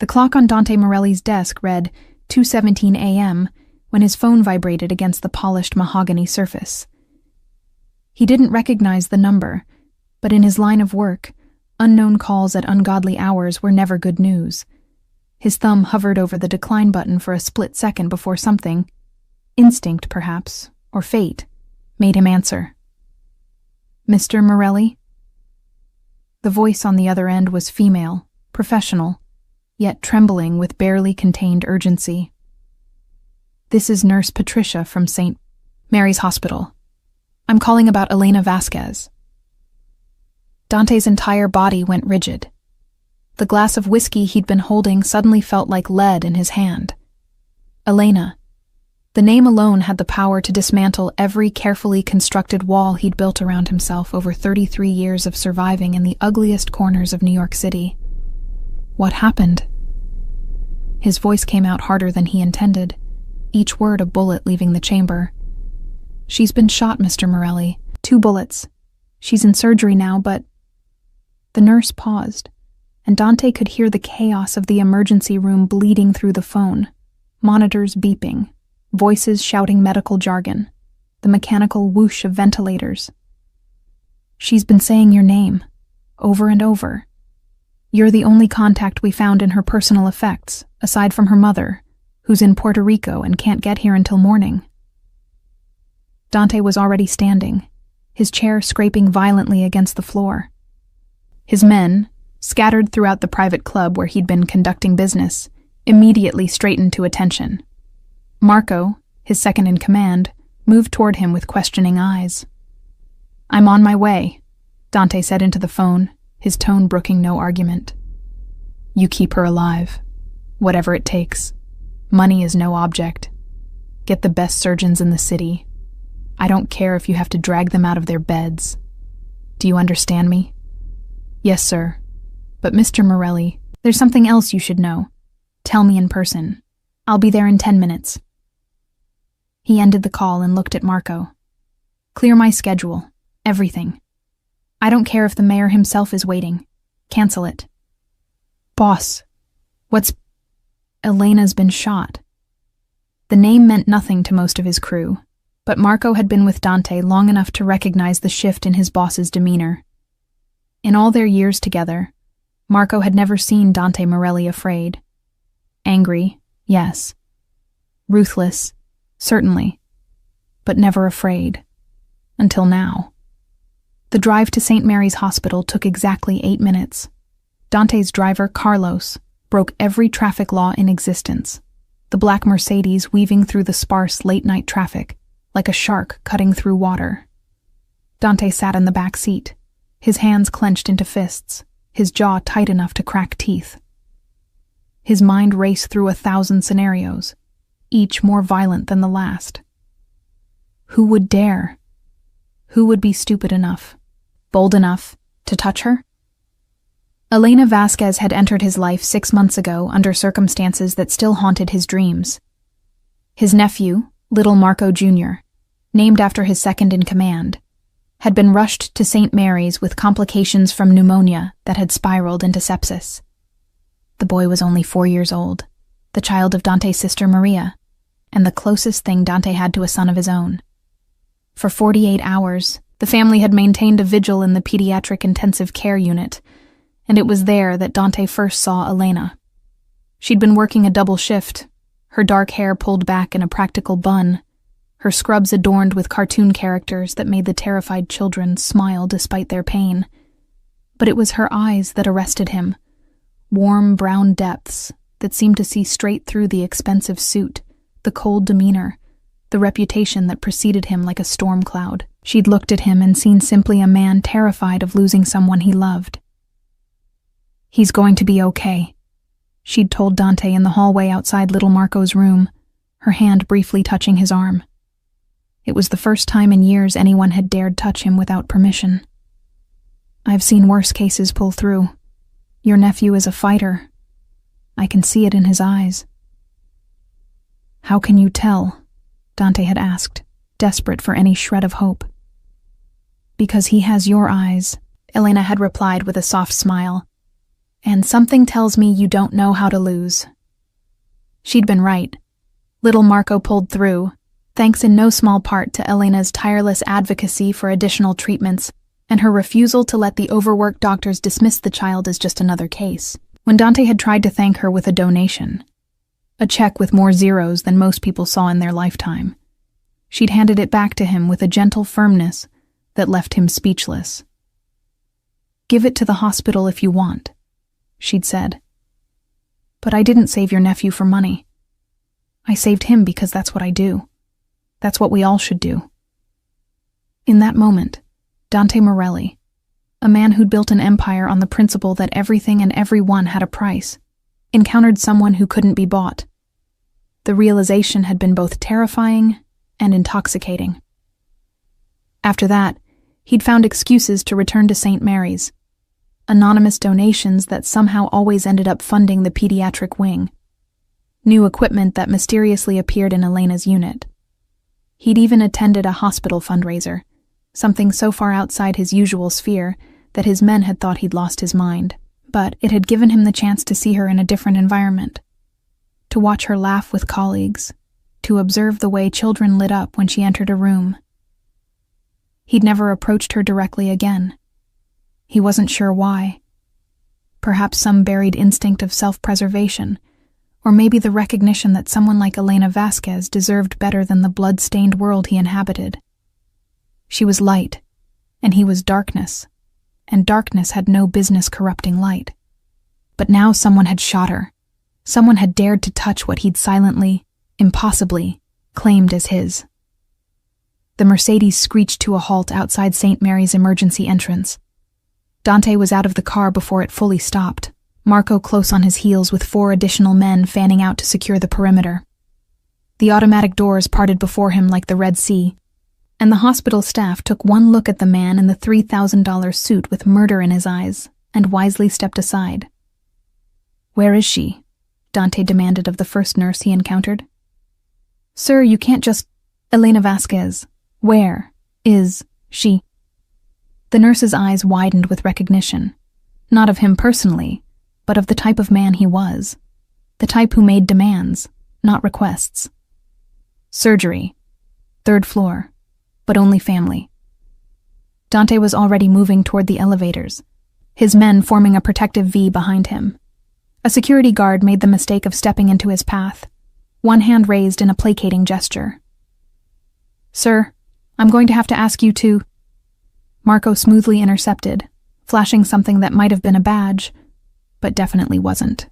The clock on Dante Morelli's desk read 2:17 a.m. when his phone vibrated against the polished mahogany surface. He didn't recognize the number, but in his line of work, unknown calls at ungodly hours were never good news. His thumb hovered over the decline button for a split second before something, instinct perhaps, or fate, made him answer. "Mr. Morelli?" The voice on the other end was female, professional, yet trembling with barely contained urgency. "This is Nurse Patricia from St. Mary's Hospital. I'm calling about Elena Vasquez." Dante's entire body went rigid. The glass of whiskey he'd been holding suddenly felt like lead in his hand. Elena. The name alone had the power to dismantle every carefully constructed wall he'd built around himself over 33 years of surviving in the ugliest corners of New York City. What happened? His voice came out harder than he intended, each word a bullet leaving the chamber. "She's been shot, Mr. Morelli. 2 bullets. She's in surgery now, but—" The nurse paused, and Dante could hear the chaos of the emergency room bleeding through the phone, monitors beeping, voices shouting medical jargon, the mechanical whoosh of ventilators. "She's been saying your name, over and over. You're the only contact we found in her personal effects, aside from her mother, who's in Puerto Rico and can't get here until morning." Dante was already standing, his chair scraping violently against the floor. His men, scattered throughout the private club where he'd been conducting business, immediately straightened to attention. Marco, his second in command, moved toward him with questioning eyes. "I'm on my way," Dante said into the phone, his tone brooking no argument. "You keep her alive, whatever it takes. Money is no object. Get the best surgeons in the city. I don't care if you have to drag them out of their beds. Do you understand me?" "Yes, sir. But Mr. Morelli, there's something else you should know. Tell me in person. I'll be there in 10 minutes. He ended the call and looked at Marco. "Clear my schedule. Everything. I don't care if the mayor himself is waiting. Cancel it." "Boss, what's—" "Elena's been shot." The name meant nothing to most of his crew, but Marco had been with Dante long enough to recognize the shift in his boss's demeanor. In all their years together, Marco had never seen Dante Morelli afraid. Angry, yes. Ruthless, certainly. But never afraid. Until now. The drive to St. Mary's Hospital took exactly 8 minutes. Dante's driver, Carlos, broke every traffic law in existence, the black Mercedes weaving through the sparse late-night traffic, like a shark cutting through water. Dante sat in the back seat, his hands clenched into fists, his jaw tight enough to crack teeth. His mind raced through 1,000 scenarios, each more violent than the last. Who would dare? Who would be stupid enough, bold enough, to touch her? Elena Vasquez had entered his life 6 months ago under circumstances that still haunted his dreams. His nephew, Little Marco Jr., named after his second-in-command, had been rushed to St. Mary's with complications from pneumonia that had spiraled into sepsis. The boy was only 4 years old, the child of Dante's sister Maria, and the closest thing Dante had to a son of his own. For 48 hours, the family had maintained a vigil in the pediatric intensive care unit, and it was there that Dante first saw Elena. She'd been working a double shift, her dark hair pulled back in a practical bun, her scrubs adorned with cartoon characters that made the terrified children smile despite their pain. But it was her eyes that arrested him, warm brown depths that seemed to see straight through the expensive suit, the cold demeanor, the reputation that preceded him like a storm cloud. She'd looked at him and seen simply a man terrified of losing someone he loved. "He's going to be okay," she'd told Dante in the hallway outside little Marco's room, her hand briefly touching his arm. It was the first time in years anyone had dared touch him without permission. "I've seen worse cases pull through. Your nephew is a fighter. I can see it in his eyes." "How can you tell?" Dante had asked, desperate for any shred of hope. "Because he has your eyes," Elena had replied with a soft smile. And something tells me you don't know how to lose. She'd been right. Little Marco pulled through, thanks in no small part to Elena's tireless advocacy for additional treatments and her refusal to let the overworked doctors dismiss the child as just another case. When Dante had tried to thank her with a donation, a check with more zeros than most people saw in their lifetime, she'd handed it back to him with a gentle firmness that left him speechless. "Give it to the hospital if you want," she'd said. "But I didn't save your nephew for money. I saved him because that's what I do. That's what we all should do." In that moment, Dante Morelli, a man who'd built an empire on the principle that everything and everyone had a price, encountered someone who couldn't be bought. The realization had been both terrifying and intoxicating. After that, he'd found excuses to return to St. Mary's, anonymous donations that somehow always ended up funding the pediatric wing, new equipment that mysteriously appeared in Elena's unit. He'd even attended a hospital fundraiser, something so far outside his usual sphere that his men had thought he'd lost his mind. But it had given him the chance to see her in a different environment, to watch her laugh with colleagues, to observe the way children lit up when she entered a room. He'd never approached her directly again. He wasn't sure why. Perhaps some buried instinct of self-preservation, or maybe the recognition that someone like Elena Vasquez deserved better than the blood-stained world he inhabited. She was light, and he was darkness, and darkness had no business corrupting light. But now someone had shot her. Someone had dared to touch what he'd silently, impossibly, claimed as his. The Mercedes screeched to a halt outside St. Mary's emergency entrance. Dante was out of the car before it fully stopped, Marco close on his heels with 4 additional men fanning out to secure the perimeter. The automatic doors parted before him like the Red Sea, and the hospital staff took one look at the man in the $3,000 suit with murder in his eyes and wisely stepped aside. "Where is she?" Dante demanded of the first nurse he encountered. "Sir, you can't just— Elena Vasquez. Where is she?" The nurse's eyes widened with recognition, not of him personally, but of the type of man he was, the type who made demands, not requests. "Surgery. 3rd floor. But only family." Dante was already moving toward the elevators, his men forming a protective V behind him. A security guard made the mistake of stepping into his path, one hand raised in a placating gesture. "Sir, I'm going to have to ask you to—" Marco smoothly intercepted, flashing something that might have been a badge, but definitely wasn't.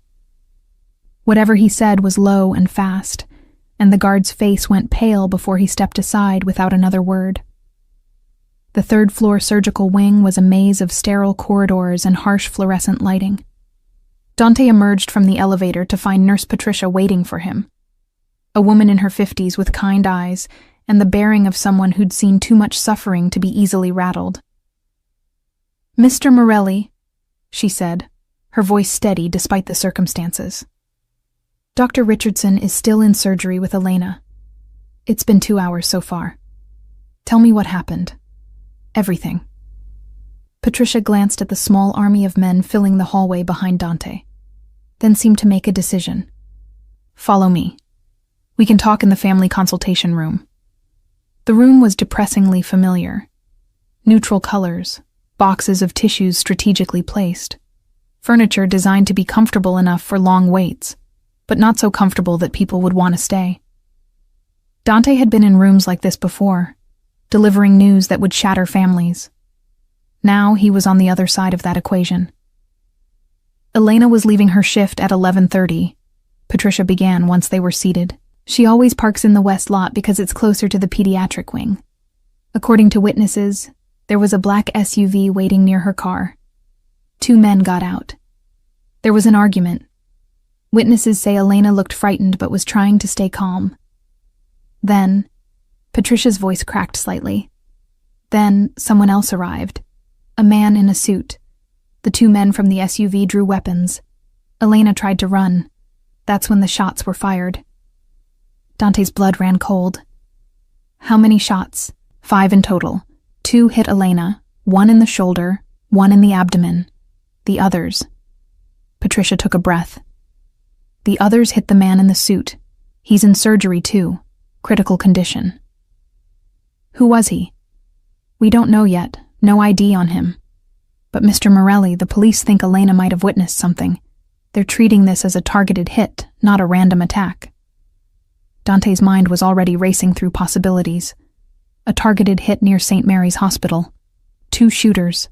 Whatever he said was low and fast, and the guard's face went pale before he stepped aside without another word. The 3rd floor surgical wing was a maze of sterile corridors and harsh fluorescent lighting. Dante emerged from the elevator to find Nurse Patricia waiting for him, a woman in her 50s with kind eyes and the bearing of someone who'd seen too much suffering to be easily rattled. "Mr. Morelli," she said, her voice steady despite the circumstances. "Dr. Richardson is still in surgery with Elena. It's been 2 hours so far. Tell me what happened. Everything." Patricia glanced at the small army of men filling the hallway behind Dante, then seemed to make a decision. "Follow me. We can talk in the family consultation room." The room was depressingly familiar. Neutral colors, boxes of tissues strategically placed, furniture designed to be comfortable enough for long waits, but not so comfortable that people would want to stay. Dante had been in rooms like this before, delivering news that would shatter families. Now he was on the other side of that equation. Elena was leaving her shift at 11:30. Patricia began once they were seated. "She always parks in the west lot because it's closer to the pediatric wing. According to witnesses, there was a black SUV waiting near her car. 2 men got out. There was an argument. Witnesses say Elena looked frightened but was trying to stay calm. Then," Patricia's voice cracked slightly, "then someone else arrived. A man in a suit. The 2 men from the SUV drew weapons. Elena tried to run. That's when the shots were fired." Dante's blood ran cold. "How many shots?" "5 in total. 2 hit Elena, 1 in the shoulder, 1 in the abdomen. The others." Patricia took a breath. The others hit the man in the suit. He's in surgery too. Critical condition. Who was he? We don't know yet. No ID on him. But Mr. Morelli, the police think Elena might have witnessed something. They're treating this as a targeted hit, not a random attack. Dante's mind was already racing through possibilities. A targeted hit near St. Mary's Hospital. 2 shooters.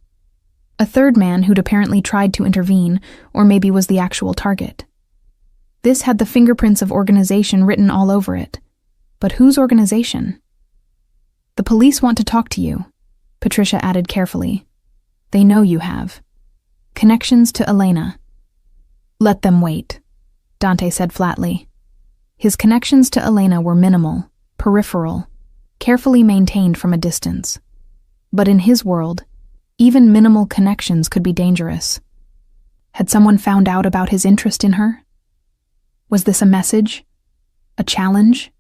A third man who'd apparently tried to intervene, or maybe was the actual target. This had the fingerprints of organization written all over it. But whose organization? The police want to talk to you, Patricia added carefully. They know you have. Connections to Elena. Let them wait, Dante said flatly. His connections to Elena were minimal, peripheral, carefully maintained from a distance. But in his world, even minimal connections could be dangerous. Had someone found out about his interest in her? Was this a message? A challenge?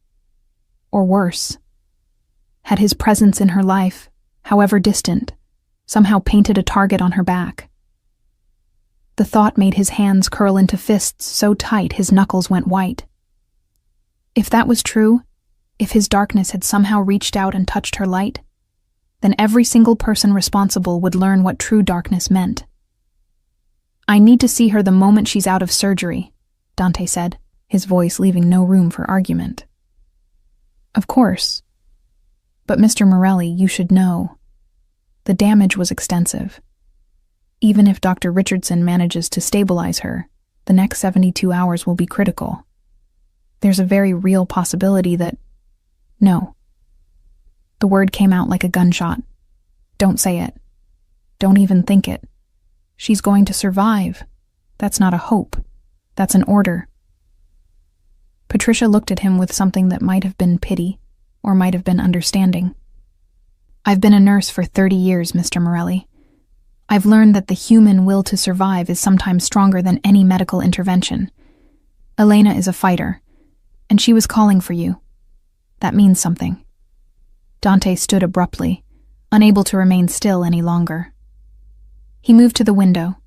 Or worse? Had his presence in her life, however distant, somehow painted a target on her back? The thought made his hands curl into fists so tight his knuckles went white. If that was true, if his darkness had somehow reached out and touched her light, then every single person responsible would learn what true darkness meant. I need to see her the moment she's out of surgery, Dante said, his voice leaving no room for argument. Of course. But Mr. Morelli, you should know. The damage was extensive. Even if Dr. Richardson manages to stabilize her, the next 72 hours will be critical. There's a very real possibility that... No. The word came out like a gunshot. Don't say it. Don't even think it. She's going to survive. That's not a hope. That's an order. Patricia looked at him with something that might have been pity, or might have been understanding. I've been a nurse for 30 years, Mr. Morelli. I've learned that the human will to survive is sometimes stronger than any medical intervention. Elena is a fighter, and she was calling for you. That means something. Dante stood abruptly, unable to remain still any longer. He moved to the window,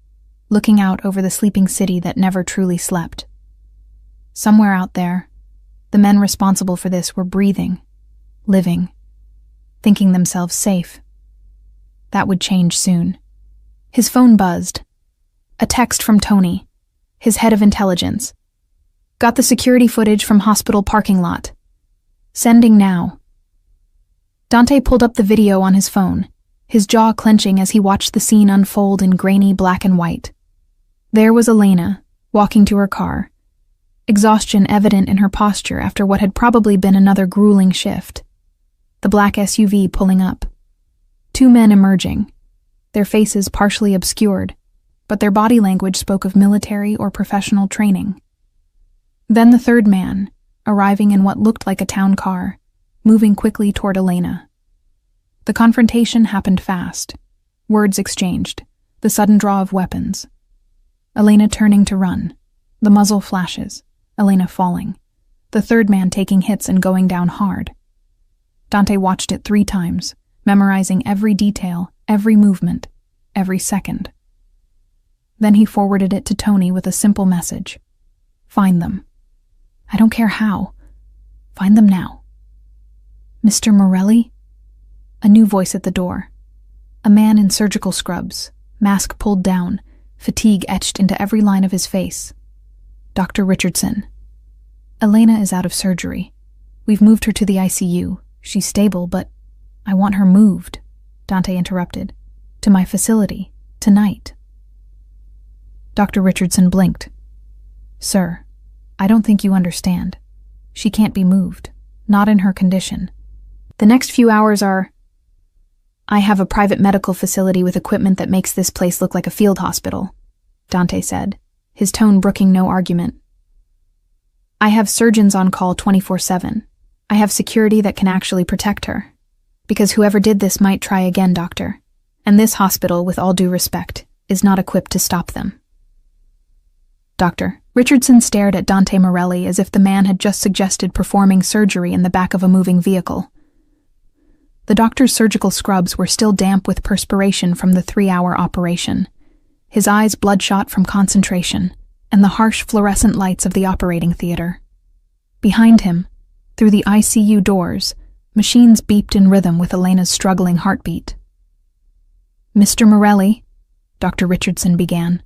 looking out over the sleeping city that never truly slept. Somewhere out there, the men responsible for this were breathing, living, thinking themselves safe. That would change soon. His phone buzzed. A text from Tony, his head of intelligence. Got the security footage from hospital parking lot. Sending now. Dante pulled up the video on his phone, his jaw clenching as he watched the scene unfold in grainy black and white. There was Elena, walking to her car, exhaustion evident in her posture after what had probably been another grueling shift. The black SUV pulling up. 2 men emerging, their faces partially obscured, but their body language spoke of military or professional training. Then the third man, arriving in what looked like a town car, moving quickly toward Elena. The confrontation happened fast. Words exchanged, the sudden draw of weapons. Elena turning to run, the muzzle flashes, Elena falling, the third man taking hits and going down hard. Dante watched it 3 times, memorizing every detail, every movement, every second. Then he forwarded it to Tony with a simple message. Find them. I don't care how. Find them now. Mr. Morelli? A new voice at the door. A man in surgical scrubs, mask pulled down, fatigue etched into every line of his face. Dr. Richardson. Elena is out of surgery. We've moved her to the ICU. She's stable, but I want her moved, Dante interrupted. To my facility, tonight. Dr. Richardson blinked. Sir, I don't think you understand. She can't be moved, not in her condition. The next few hours are... I have a private medical facility with equipment that makes this place look like a field hospital, Dante said, his tone brooking no argument. I have surgeons on call 24/7. I have security that can actually protect her. Because whoever did this might try again, doctor. And this hospital, with all due respect, is not equipped to stop them. Doctor, Richardson stared at Dante Morelli as if the man had just suggested performing surgery in the back of a moving vehicle. The doctor's surgical scrubs were still damp with perspiration from the 3-hour operation. his eyes bloodshot from concentration and the harsh fluorescent lights of the operating theater. Behind him, through the ICU doors, machines beeped in rhythm with Elena's struggling heartbeat. "Mr. Morelli," Dr. Richardson began,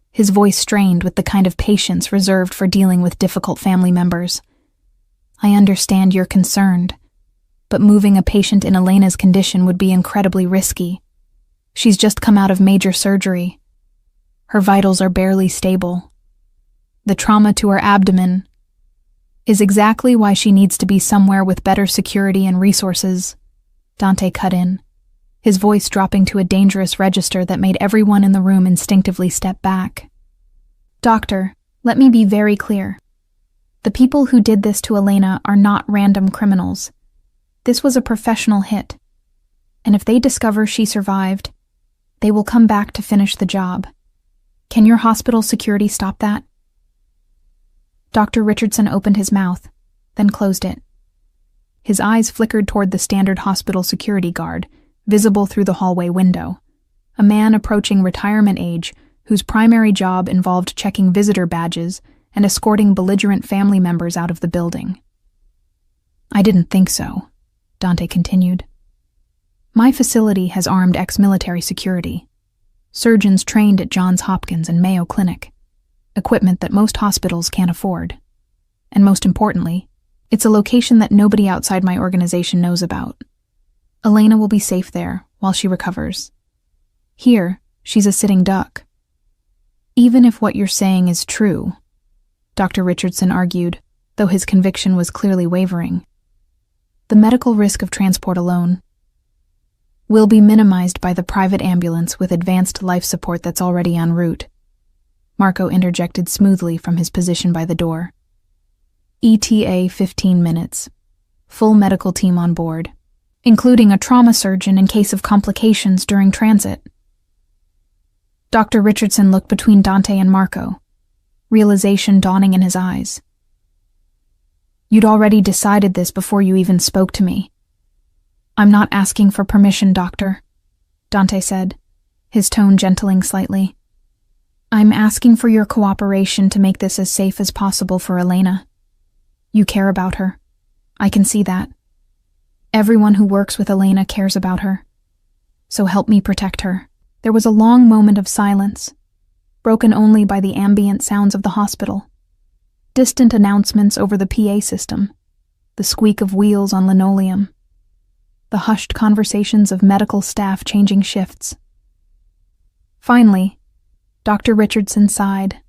his voice strained with the kind of patience reserved for dealing with difficult family members. "I understand you're concerned, but moving a patient in Elena's condition would be incredibly risky. She's just come out of major surgery. Her vitals are barely stable. The trauma to her abdomen is exactly why she needs to be somewhere with better security and resources," Dante cut in, his voice dropping to a dangerous register that made everyone in the room instinctively step back. "Doctor, let me be very clear. The people who did this to Elena are not random criminals. This was a professional hit, and if they discover she survived, they will come back to finish the job. Can your hospital security stop that?" Dr. Richardson opened his mouth, then closed it. His eyes flickered toward the standard hospital security guard, visible through the hallway window, a man approaching retirement age whose primary job involved checking visitor badges and escorting belligerent family members out of the building. "I didn't think so," Dante continued. "My facility has armed ex-military security, surgeons trained at Johns Hopkins and Mayo Clinic, equipment that most hospitals can't afford. And most importantly, it's a location that nobody outside my organization knows about. Elena will be safe there while she recovers. Here, she's a sitting duck." "Even if what you're saying is true," Dr. Richardson argued, though his conviction was clearly wavering, "the medical risk of transport alone will be minimized by the private ambulance with advanced life support that's already en route," Marco interjected smoothly from his position by the door. "ETA 15 minutes. Full medical team on board, including a trauma surgeon in case of complications during transit." Dr. Richardson looked between Dante and Marco, realization dawning in his eyes. "You'd already decided this before you even spoke to me." "I'm not asking for permission, Doctor," Dante said, his tone gentling slightly. "I'm asking for your cooperation to make this as safe as possible for Elena. You care about her. I can see that. Everyone who works with Elena cares about her. So help me protect her." There was a long moment of silence, broken only by the ambient sounds of the hospital. Distant announcements over the PA system, the squeak of wheels on linoleum, the hushed conversations of medical staff changing shifts. Finally, Dr. Richardson sighed,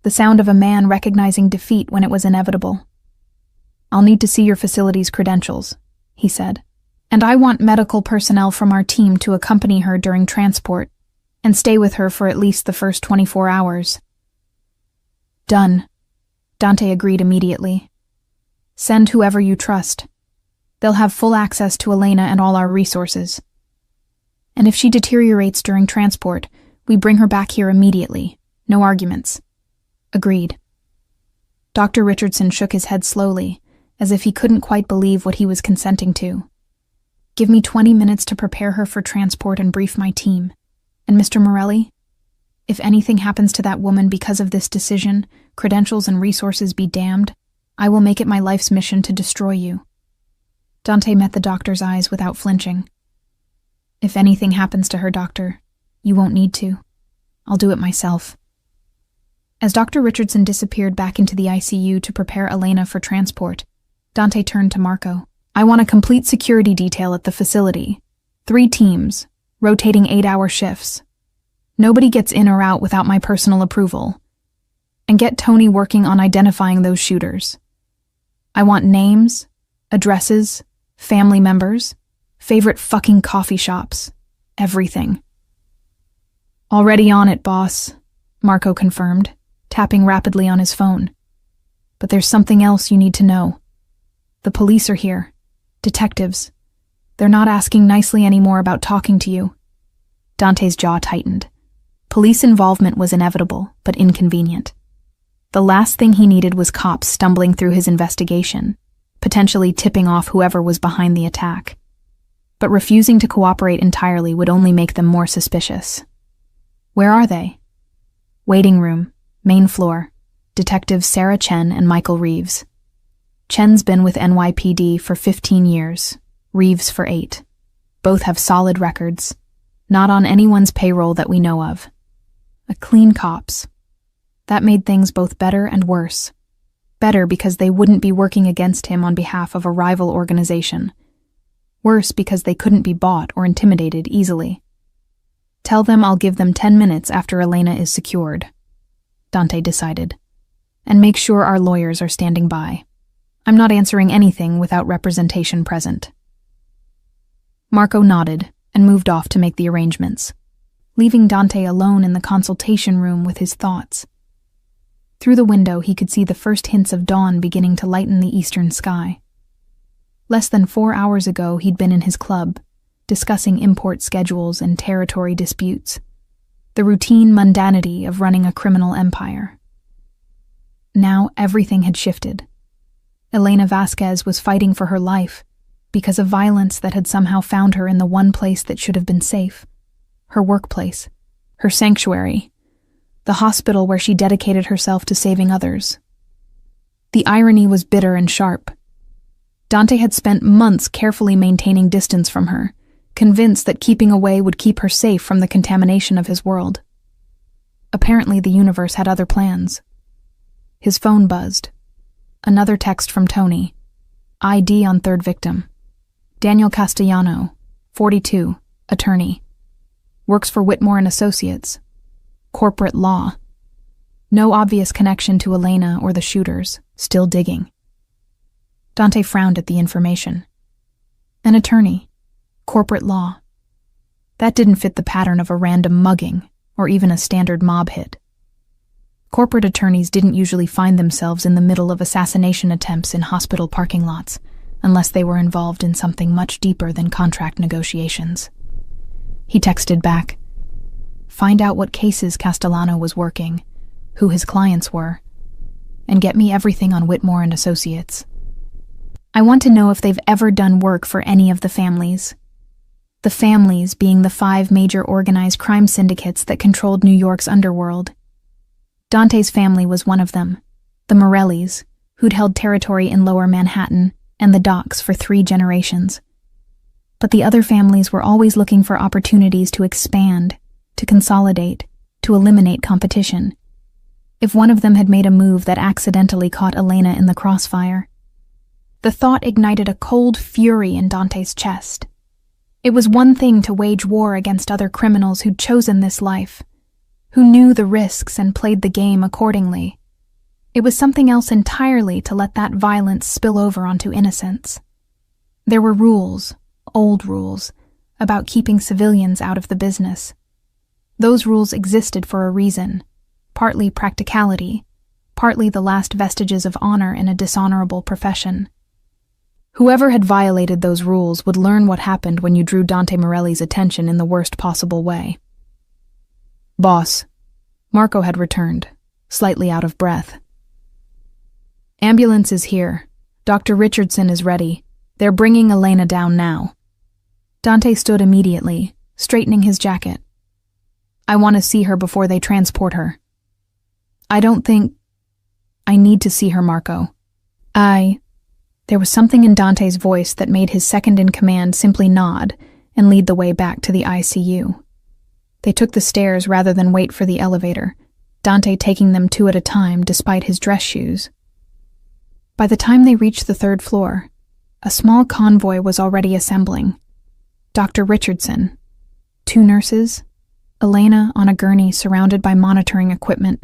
the sound of a man recognizing defeat when it was inevitable. "I'll need to see your facility's credentials," he said, "and I want medical personnel from our team to accompany her during transport and stay with her for at least the first 24 hours. "Done," Dante agreed immediately. "Send whoever you trust. They'll have full access to Elena and all our resources. And if she deteriorates during transport, we bring her back here immediately. No arguments." "Agreed." Dr. Richardson shook his head slowly, as if he couldn't quite believe what he was consenting to. "Give me 20 minutes to prepare her for transport and brief my team. And Mr. Morelli, if anything happens to that woman because of this decision, credentials and resources be damned, I will make it my life's mission to destroy you." Dante met the doctor's eyes without flinching. "If anything happens to her, Doctor, you won't need to. I'll do it myself." As Dr. Richardson disappeared back into the ICU to prepare Elena for transport, Dante turned to Marco. "I want a complete security detail at the facility. 3 teams, rotating 8-hour shifts. Nobody gets in or out without my personal approval. And get Tony working on identifying those shooters. I want names, addresses, family members, favorite fucking coffee shops, everything." "Already on it, boss," Marco confirmed, tapping rapidly on his phone. "But there's something else you need to know. The police are here. Detectives. They're not asking nicely anymore about talking to you." Dante's jaw tightened. Police involvement was inevitable, but inconvenient. The last thing he needed was cops stumbling through his investigation, potentially tipping off whoever was behind the attack. But refusing to cooperate entirely would only make them more suspicious. "Where are they?" Waiting room, main floor, Detectives Sarah Chen and Michael Reeves. Chen's been with NYPD for 15 years, Reeves for 8. Both have solid records, not on anyone's payroll that we know of. A clean cops. That made things both better and worse. Better because they wouldn't be working against him on behalf of a rival organization. Worse because they couldn't be bought or intimidated easily. Tell them I'll give them 10 minutes after Elena is secured, Dante decided. And make sure our lawyers are standing by. I'm not answering anything without representation present. Marco nodded and moved off to make the arrangements, leaving Dante alone in the consultation room with his thoughts. Through the window, he could see the first hints of dawn beginning to lighten the eastern sky. Less than 4 hours ago, he'd been in his club, discussing import schedules and territory disputes, the routine mundanity of running a criminal empire. Now everything had shifted. Elena Vasquez was fighting for her life because of violence that had somehow found her in the one place that should have been safe, her workplace, her sanctuary, the hospital where she dedicated herself to saving others. The irony was bitter and sharp. Dante had spent months carefully maintaining distance from her, convinced that keeping away would keep her safe from the contamination of his world. Apparently the universe had other plans. His phone buzzed. Another text from Tony. ID on third victim. Daniel Castellano, 42, attorney. Works for Whitmore & Associates. Corporate law. No obvious connection to Elena or the shooters. Still digging. Dante frowned at the information. An attorney. Corporate law. That didn't fit the pattern of a random mugging, or even a standard mob hit. Corporate attorneys didn't usually find themselves in the middle of assassination attempts in hospital parking lots, unless they were involved in something much deeper than contract negotiations. He texted back, "Find out what cases Castellano was working, who his clients were, and get me everything on Whitmore & Associates. I want to know if they've ever done work for any of the families." The families being the 5 major organized crime syndicates that controlled New York's underworld. Dante's family was one of them, the Morellis, who'd held territory in Lower Manhattan and the docks for 3 generations. But the other families were always looking for opportunities to expand, to consolidate, to eliminate competition. If one of them had made a move that accidentally caught Elena in the crossfire. The thought ignited a cold fury in Dante's chest. It was one thing to wage war against other criminals who'd chosen this life, who knew the risks and played the game accordingly. It was something else entirely to let that violence spill over onto innocents. There were rules, old rules, about keeping civilians out of the business. Those rules existed for a reason, partly practicality, partly the last vestiges of honor in a dishonorable profession. Whoever had violated those rules would learn what happened when you drew Dante Morelli's attention in the worst possible way. "Boss." Marco had returned, slightly out of breath. "Ambulance is here. Dr. Richardson is ready. They're bringing Elena down now." Dante stood immediately, straightening his jacket. "I want to see her before they transport her." "I don't think... I need to see her, Marco. There was something in Dante's voice that made his second-in-command simply nod and lead the way back to the ICU. They took the stairs rather than wait for the elevator, Dante taking them 2 at a time despite his dress shoes. By the time they reached the 3rd floor, a small convoy was already assembling. Dr. Richardson, 2 nurses, Elena on a gurney surrounded by monitoring equipment,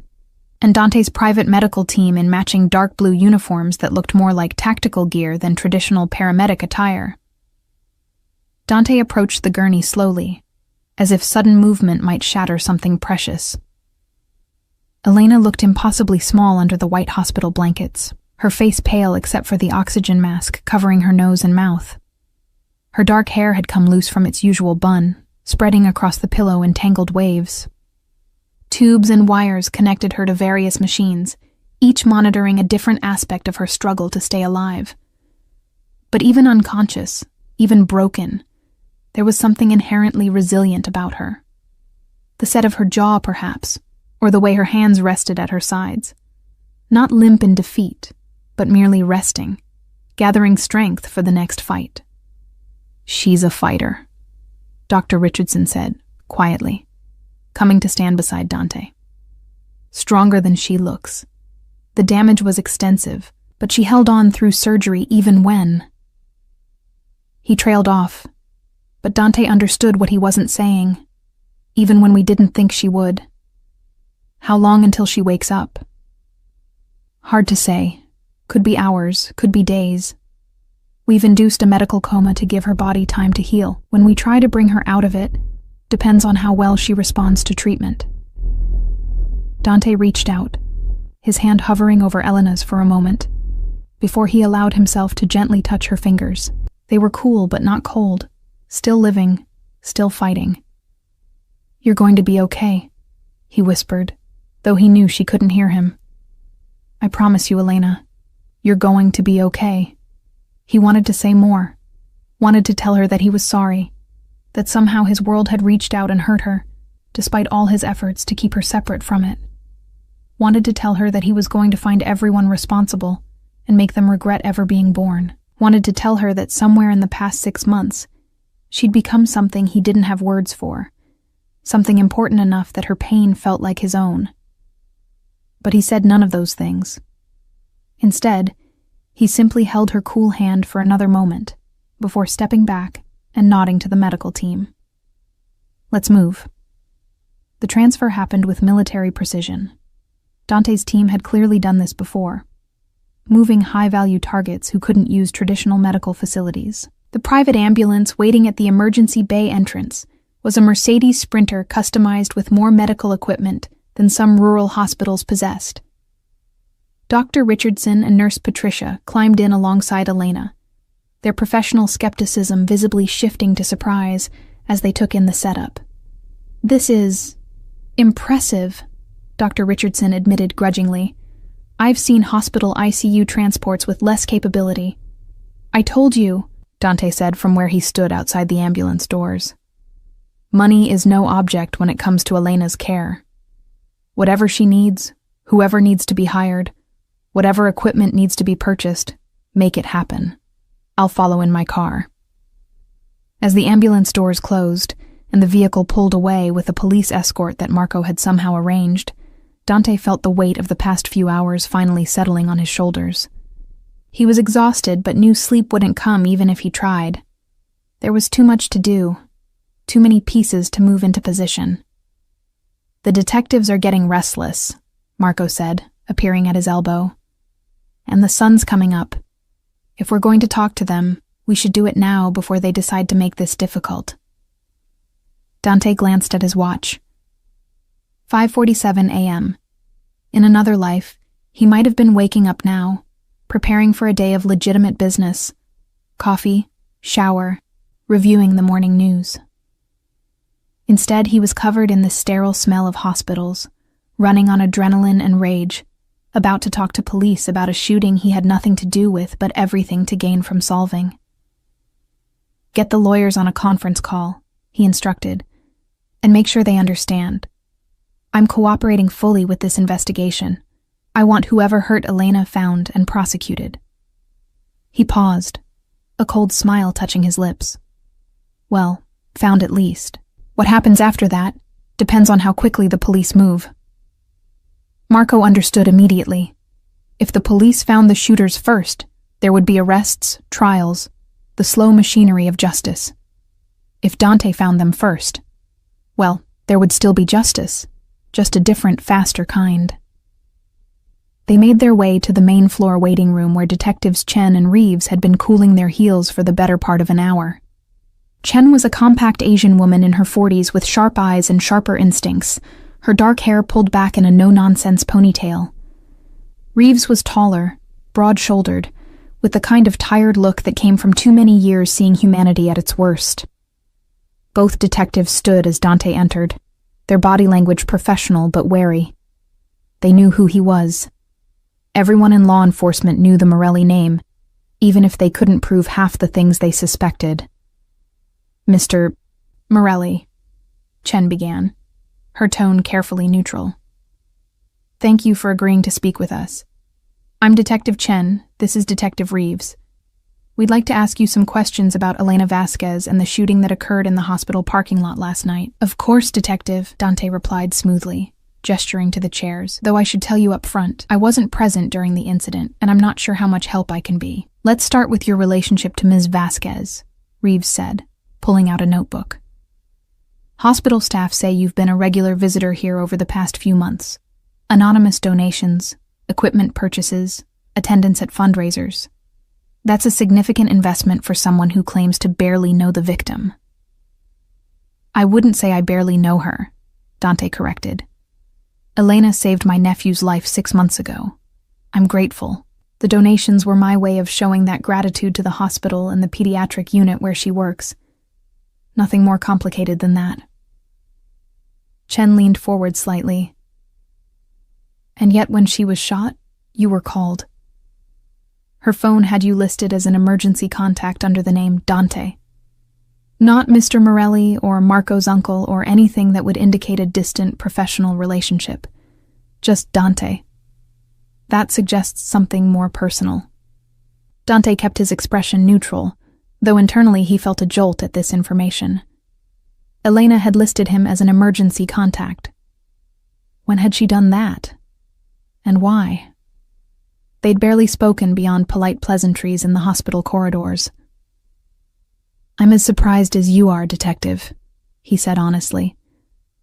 and Dante's private medical team in matching dark blue uniforms that looked more like tactical gear than traditional paramedic attire. Dante approached the gurney slowly, as if sudden movement might shatter something precious. Elena looked impossibly small under the white hospital blankets, her face pale except for the oxygen mask covering her nose and mouth. Her dark hair had come loose from its usual bun, spreading across the pillow in tangled waves. Tubes and wires connected her to various machines, each monitoring a different aspect of her struggle to stay alive. But even unconscious, even broken, there was something inherently resilient about her. The set of her jaw, perhaps, or the way her hands rested at her sides. Not limp in defeat, but merely resting, gathering strength for the next fight. "She's a fighter," Dr. Richardson said, quietly, coming to stand beside Dante. "Stronger than she looks. The damage was extensive, but she held on through surgery even when—" He trailed off, but Dante understood what he wasn't saying, even when we didn't think she would. "How long until she wakes up?" "Hard to say. Could be hours, could be days. We've induced a medical coma to give her body time to heal. When we try to bring her out of it, depends on how well she responds to treatment." Dante reached out, his hand hovering over Elena's for a moment, before he allowed himself to gently touch her fingers. They were cool but not cold, still living, still fighting. "You're going to be okay," he whispered, though he knew she couldn't hear him. "I promise you, Elena, you're going to be okay." He wanted to say more, wanted to tell her that he was sorry, that somehow his world had reached out and hurt her, despite all his efforts to keep her separate from it. Wanted to tell her that he was going to find everyone responsible and make them regret ever being born. Wanted to tell her that somewhere in the past 6 months, she'd become something he didn't have words for, something important enough that her pain felt like his own. But he said none of those things. Instead, he simply held her cool hand for another moment, before stepping back and nodding to the medical team. "Let's move." The transfer happened with military precision. Dante's team had clearly done this before, moving high-value targets who couldn't use traditional medical facilities. The private ambulance waiting at the emergency bay entrance was a Mercedes Sprinter customized with more medical equipment than some rural hospitals possessed. Dr. Richardson and Nurse Patricia climbed in alongside Elena, their professional skepticism visibly shifting to surprise as they took in the setup. "This is impressive," Dr. Richardson admitted grudgingly. "I've seen hospital ICU transports with less capability." "I told you," Dante said from where he stood outside the ambulance doors. "Money is no object when it comes to Elena's care. Whatever she needs, whoever needs to be hired, whatever equipment needs to be purchased, make it happen. I'll follow in my car." As the ambulance doors closed and the vehicle pulled away with the police escort that Marco had somehow arranged, Dante felt the weight of the past few hours finally settling on his shoulders. He was exhausted but knew sleep wouldn't come even if he tried. There was too much to do, too many pieces to move into position. "The detectives are getting restless," Marco said, appearing at his elbow. "And the sun's coming up. If we're going to talk to them, we should do it now before they decide to make this difficult." Dante glanced at his watch. 5:47 a.m. In another life, he might have been waking up now, preparing for a day of legitimate business. Coffee, shower, reviewing the morning news. Instead, he was covered in the sterile smell of hospitals, running on adrenaline and rage, about to talk to police about a shooting he had nothing to do with but everything to gain from solving. "Get the lawyers on a conference call," he instructed, "and make sure they understand. I'm cooperating fully with this investigation. I want whoever hurt Elena found and prosecuted." He paused, a cold smile touching his lips. "Well, found at least. What happens after that depends on how quickly the police move." Marco understood immediately. If the police found the shooters first, there would be arrests, trials, the slow machinery of justice. If Dante found them first, well, there would still be justice, just a different, faster kind. They made their way to the main floor waiting room where Detectives Chen and Reeves had been cooling their heels for the better part of an hour. Chen was a compact Asian woman in her 40s with sharp eyes and sharper instincts, her dark hair pulled back in a no-nonsense ponytail. Reeves was taller, broad-shouldered, with the kind of tired look that came from too many years seeing humanity at its worst. Both detectives stood as Dante entered, their body language professional but wary. They knew who he was. Everyone in law enforcement knew the Morelli name, even if they couldn't prove half the things they suspected. "Mr. Morelli," Chen began, her tone carefully neutral. Thank you for agreeing to speak with us. I'm Detective Chen. This is Detective Reeves. We'd like to ask you some questions about Elena Vasquez and the shooting that occurred in the hospital parking lot last night. Of course, Detective, Dante replied smoothly, gesturing to the chairs. Though I should tell you up front, I wasn't present during the incident, and I'm not sure how much help I can be. Let's start with your relationship to Ms. Vasquez, Reeves said, pulling out a notebook. Hospital staff say you've been a regular visitor here over the past few months. Anonymous donations, equipment purchases, attendance at fundraisers. That's a significant investment for someone who claims to barely know the victim. I wouldn't say I barely know her, Dante corrected. Elena saved my nephew's life 6 months ago. I'm grateful. The donations were my way of showing that gratitude to the hospital and the pediatric unit where she works. Nothing more complicated than that. Chen leaned forward slightly. And yet when she was shot, you were called. Her phone had you listed as an emergency contact under the name Dante. Not Mr. Morelli or Marco's uncle or anything that would indicate a distant professional relationship. Just Dante. That suggests something more personal. Dante kept his expression neutral, though internally he felt a jolt at this information. Elena had listed him as an emergency contact. When had she done that? And why? They'd barely spoken beyond polite pleasantries in the hospital corridors. I'm as surprised as you are, Detective, he said honestly.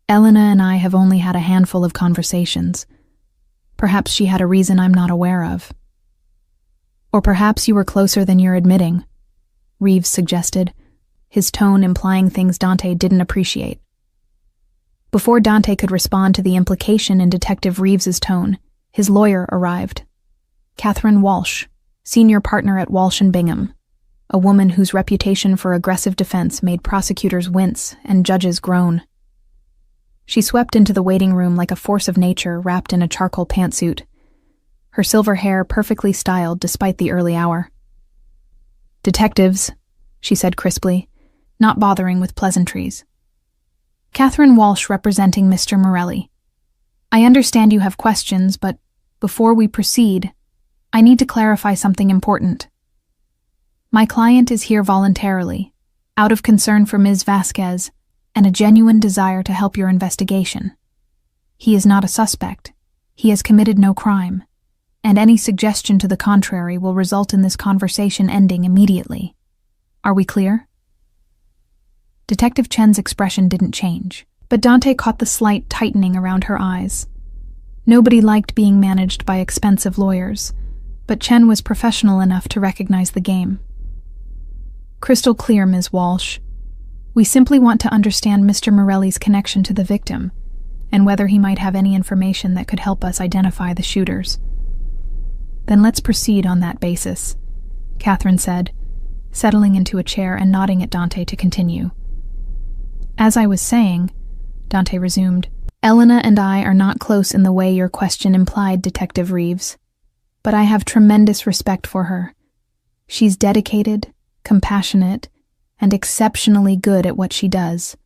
Elena and I have only had a handful of conversations. Perhaps she had a reason I'm not aware of. Or perhaps you were closer than you're admitting, Reeves suggested, his tone implying things Dante didn't appreciate. Before Dante could respond to the implication in Detective Reeves's tone, his lawyer arrived. Catherine Walsh, senior partner at Walsh & Bingham, a woman whose reputation for aggressive defense made prosecutors wince and judges groan. She swept into the waiting room like a force of nature wrapped in a charcoal pantsuit, her silver hair perfectly styled despite the early hour. Detectives, she said crisply, not bothering with pleasantries. Catherine Walsh representing Mr. Morelli. I understand you have questions, but before we proceed, I need to clarify something important. My client is here voluntarily, out of concern for Ms. Vasquez and a genuine desire to help your investigation. He is not a suspect. He has committed no crime, and any suggestion to the contrary will result in this conversation ending immediately. Are we clear? Detective Chen's expression didn't change, but Dante caught the slight tightening around her eyes. Nobody liked being managed by expensive lawyers, but Chen was professional enough to recognize the game. Crystal clear, Ms. Walsh. We simply want to understand Mr. Morelli's connection to the victim, and whether he might have any information that could help us identify the shooters. Then let's proceed on that basis, Catherine said, settling into a chair and nodding at Dante to continue. As I was saying, Dante resumed, Elena and I are not close in the way your question implied, Detective Reeves. But I have tremendous respect for her. She's dedicated, compassionate, and exceptionally good at what she does.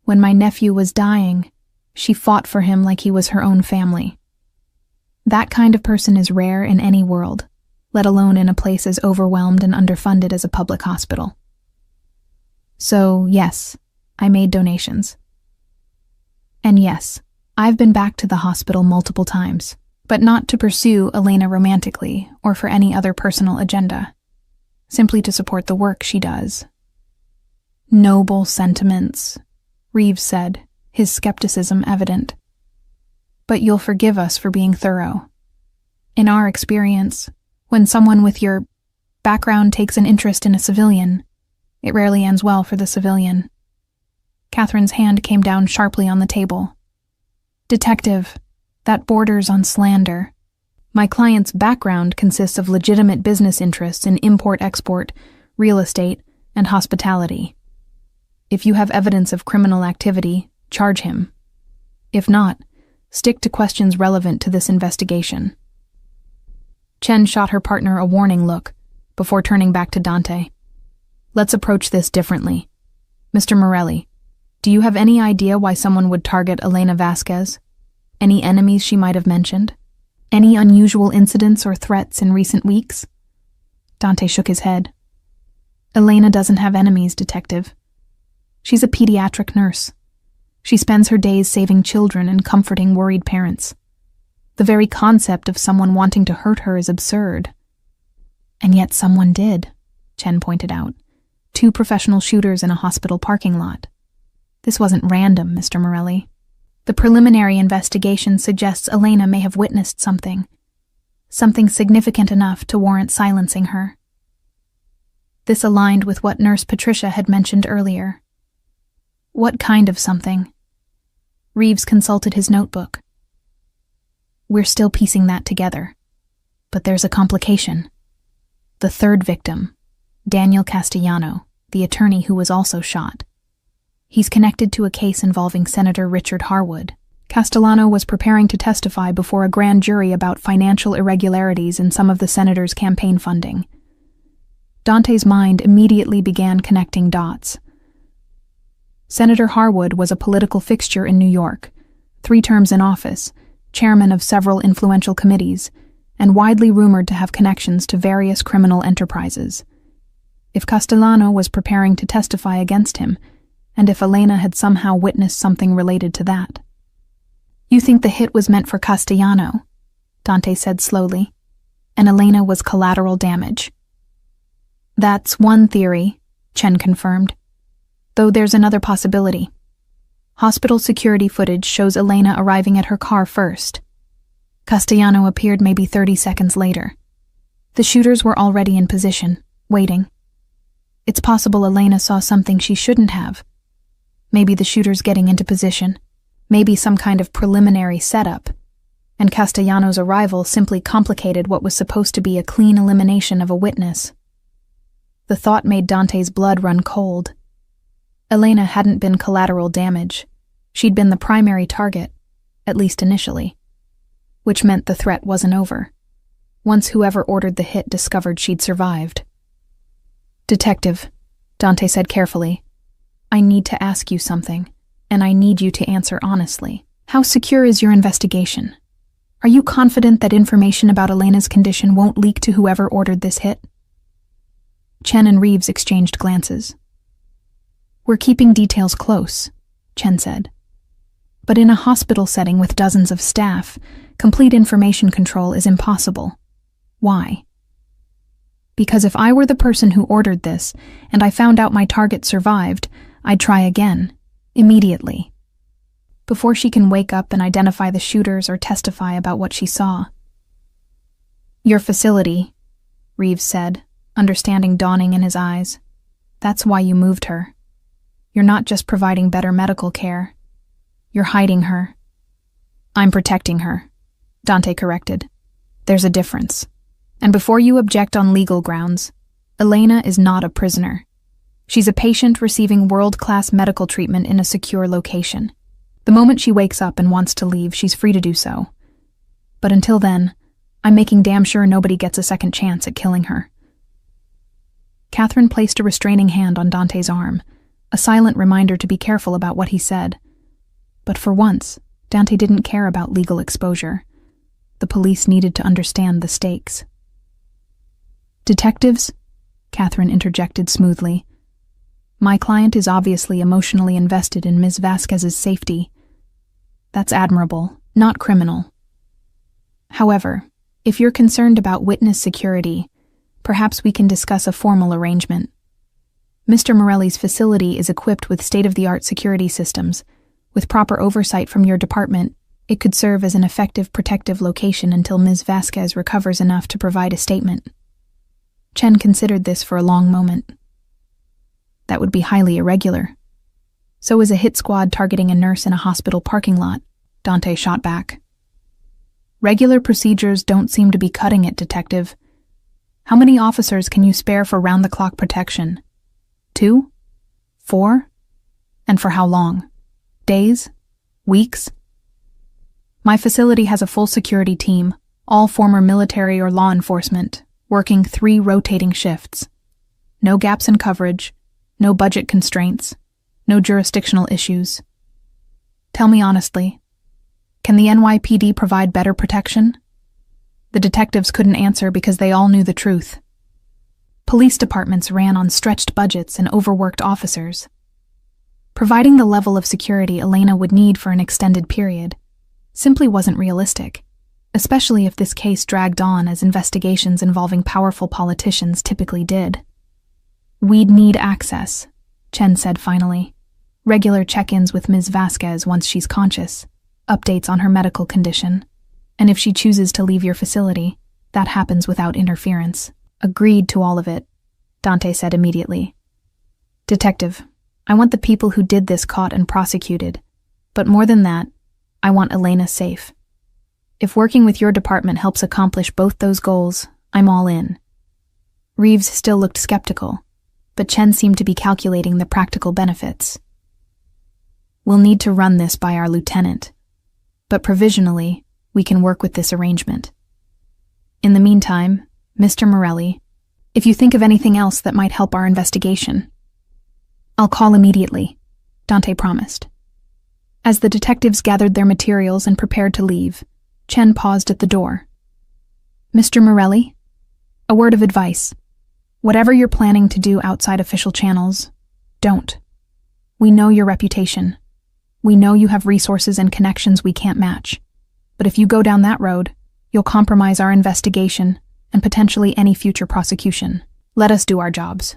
When my nephew was dying, she fought for him like he was her own family. That kind of person is rare in any world, let alone in a place as overwhelmed and underfunded as a public hospital. So, yes, I made donations. And yes, I've been back to the hospital multiple times. But not to pursue Elena romantically or for any other personal agenda, simply to support the work she does. Noble sentiments, Reeves said, his skepticism evident. But you'll forgive us for being thorough. In our experience, when someone with your background takes an interest in a civilian, it rarely ends well for the civilian. Catherine's hand came down sharply on the table. Detective, that borders on slander. My client's background consists of legitimate business interests in import-export, real estate, and hospitality. If you have evidence of criminal activity, charge him. If not, stick to questions relevant to this investigation. Chen shot her partner a warning look before turning back to Dante. Let's approach this differently. Mr. Morelli, do you have any idea why someone would target Elena Vasquez? Any enemies she might have mentioned? Any unusual incidents or threats in recent weeks? Dante shook his head. Elena doesn't have enemies, Detective. She's a pediatric nurse. She spends her days saving children and comforting worried parents. The very concept of someone wanting to hurt her is absurd. And yet someone did, Chen pointed out. 2 professional shooters in a hospital parking lot. This wasn't random, Mr. Morelli. The preliminary investigation suggests Elena may have witnessed something significant enough to warrant silencing her. This aligned with what Nurse Patricia had mentioned earlier. What kind of something? Reeves consulted his notebook. We're still piecing that together. But there's a complication. The 3rd victim, Daniel Castellano, the attorney who was also shot. He's connected to a case involving Senator Richard Harwood. Castellano was preparing to testify before a grand jury about financial irregularities in some of the senator's campaign funding. Dante's mind immediately began connecting dots. Senator Harwood was a political fixture in New York, 3 terms in office, chairman of several influential committees, and widely rumored to have connections to various criminal enterprises. If Castellano was preparing to testify against him, and if Elena had somehow witnessed something related to that. You think the hit was meant for Castellano, Dante said slowly, and Elena was collateral damage. That's one theory, Chen confirmed, though there's another possibility. Hospital security footage shows Elena arriving at her car first. Castellano appeared maybe 30 seconds later. The shooters were already in position, waiting. It's possible Elena saw something she shouldn't have. Maybe the shooters getting into position, maybe some kind of preliminary setup, and Castellano's arrival simply complicated what was supposed to be a clean elimination of a witness. The thought made Dante's blood run cold. Elena hadn't been collateral damage. She'd been the primary target, at least initially, which meant the threat wasn't over, once whoever ordered the hit discovered she'd survived. Detective, Dante said carefully, I need to ask you something, and I need you to answer honestly. How secure is your investigation? Are you confident that information about Elena's condition won't leak to whoever ordered this hit? Chen and Reeves exchanged glances. We're keeping details close, Chen said. But in a hospital setting with dozens of staff, complete information control is impossible. Why? Because if I were the person who ordered this, and I found out my target survived, I'd try again, immediately, before she can wake up and identify the shooters or testify about what she saw. Your facility, Reeves said, understanding dawning in his eyes. That's why you moved her. You're not just providing better medical care. You're hiding her. I'm protecting her, Dante corrected. There's a difference. And before you object on legal grounds, Elena is not a prisoner. She's a patient receiving world-class medical treatment in a secure location. The moment she wakes up and wants to leave, she's free to do so. But until then, I'm making damn sure nobody gets a second chance at killing her. Catherine placed a restraining hand on Dante's arm, a silent reminder to be careful about what he said. But for once, Dante didn't care about legal exposure. The police needed to understand the stakes. Detectives, Catherine interjected smoothly. My client is obviously emotionally invested in Ms. Vasquez's safety. That's admirable, not criminal. However, if you're concerned about witness security, perhaps we can discuss a formal arrangement. Mr. Morelli's facility is equipped with state-of-the-art security systems. With proper oversight from your department, it could serve as an effective protective location until Ms. Vasquez recovers enough to provide a statement. Chen considered this for a long moment. That would be highly irregular. So is a hit squad targeting a nurse in a hospital parking lot, Dante shot back. Regular procedures don't seem to be cutting it, Detective. How many officers can you spare for round-the-clock protection? 2? 4? And for how long? Days? Weeks? My facility has a full security team, all former military or law enforcement, working 3 rotating shifts. No gaps in coverage, no budget constraints, no jurisdictional issues. Tell me honestly, Can the NYPD provide better protection? The detectives couldn't answer because they all knew the truth. Police departments ran on stretched budgets and overworked officers. Providing the level of security Elena would need for an extended period simply wasn't realistic, especially if this case dragged on as investigations involving powerful politicians typically did. We'd need access, Chen said finally. Regular check-ins with Ms. Vasquez once she's conscious, updates on her medical condition, and if she chooses to leave your facility, that happens without interference. Agreed to all of it, Dante said immediately. Detective, I want the people who did this caught and prosecuted, but more than that, I want Elena safe. If working with your department helps accomplish both those goals, I'm all in. Reeves still looked skeptical, but Chen seemed to be calculating the practical benefits. We'll need to run this by our lieutenant, but provisionally, we can work with this arrangement. In the meantime, Mr. Morelli, if you think of anything else that might help our investigation, I'll call immediately, Dante promised. As the detectives gathered their materials and prepared to leave, Chen paused at the door. Mr. Morelli, a word of advice. Whatever you're planning to do outside official channels, don't. We know your reputation. We know you have resources and connections we can't match. But if you go down that road, you'll compromise our investigation and potentially any future prosecution. Let us do our jobs.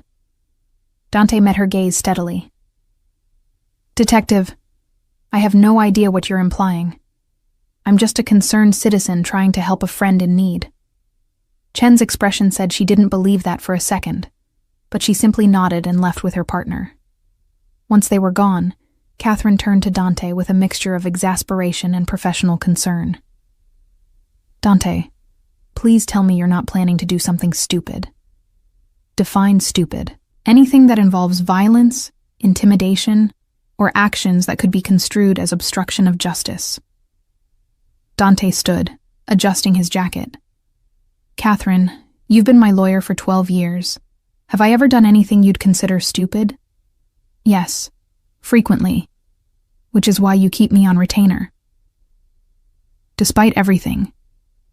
Dante met her gaze steadily. Detective, I have no idea what you're implying. I'm just a concerned citizen trying to help a friend in need. Chen's expression said she didn't believe that for a second, but she simply nodded and left with her partner. Once they were gone, Catherine turned to Dante with a mixture of exasperation and professional concern. Dante, please tell me you're not planning to do something stupid. Define stupid. Anything that involves violence, intimidation, or actions that could be construed as obstruction of justice. Dante stood, adjusting his jacket. Catherine, you've been my lawyer for 12 years. Have I ever done anything you'd consider stupid? Yes, frequently, which is why you keep me on retainer. Despite everything,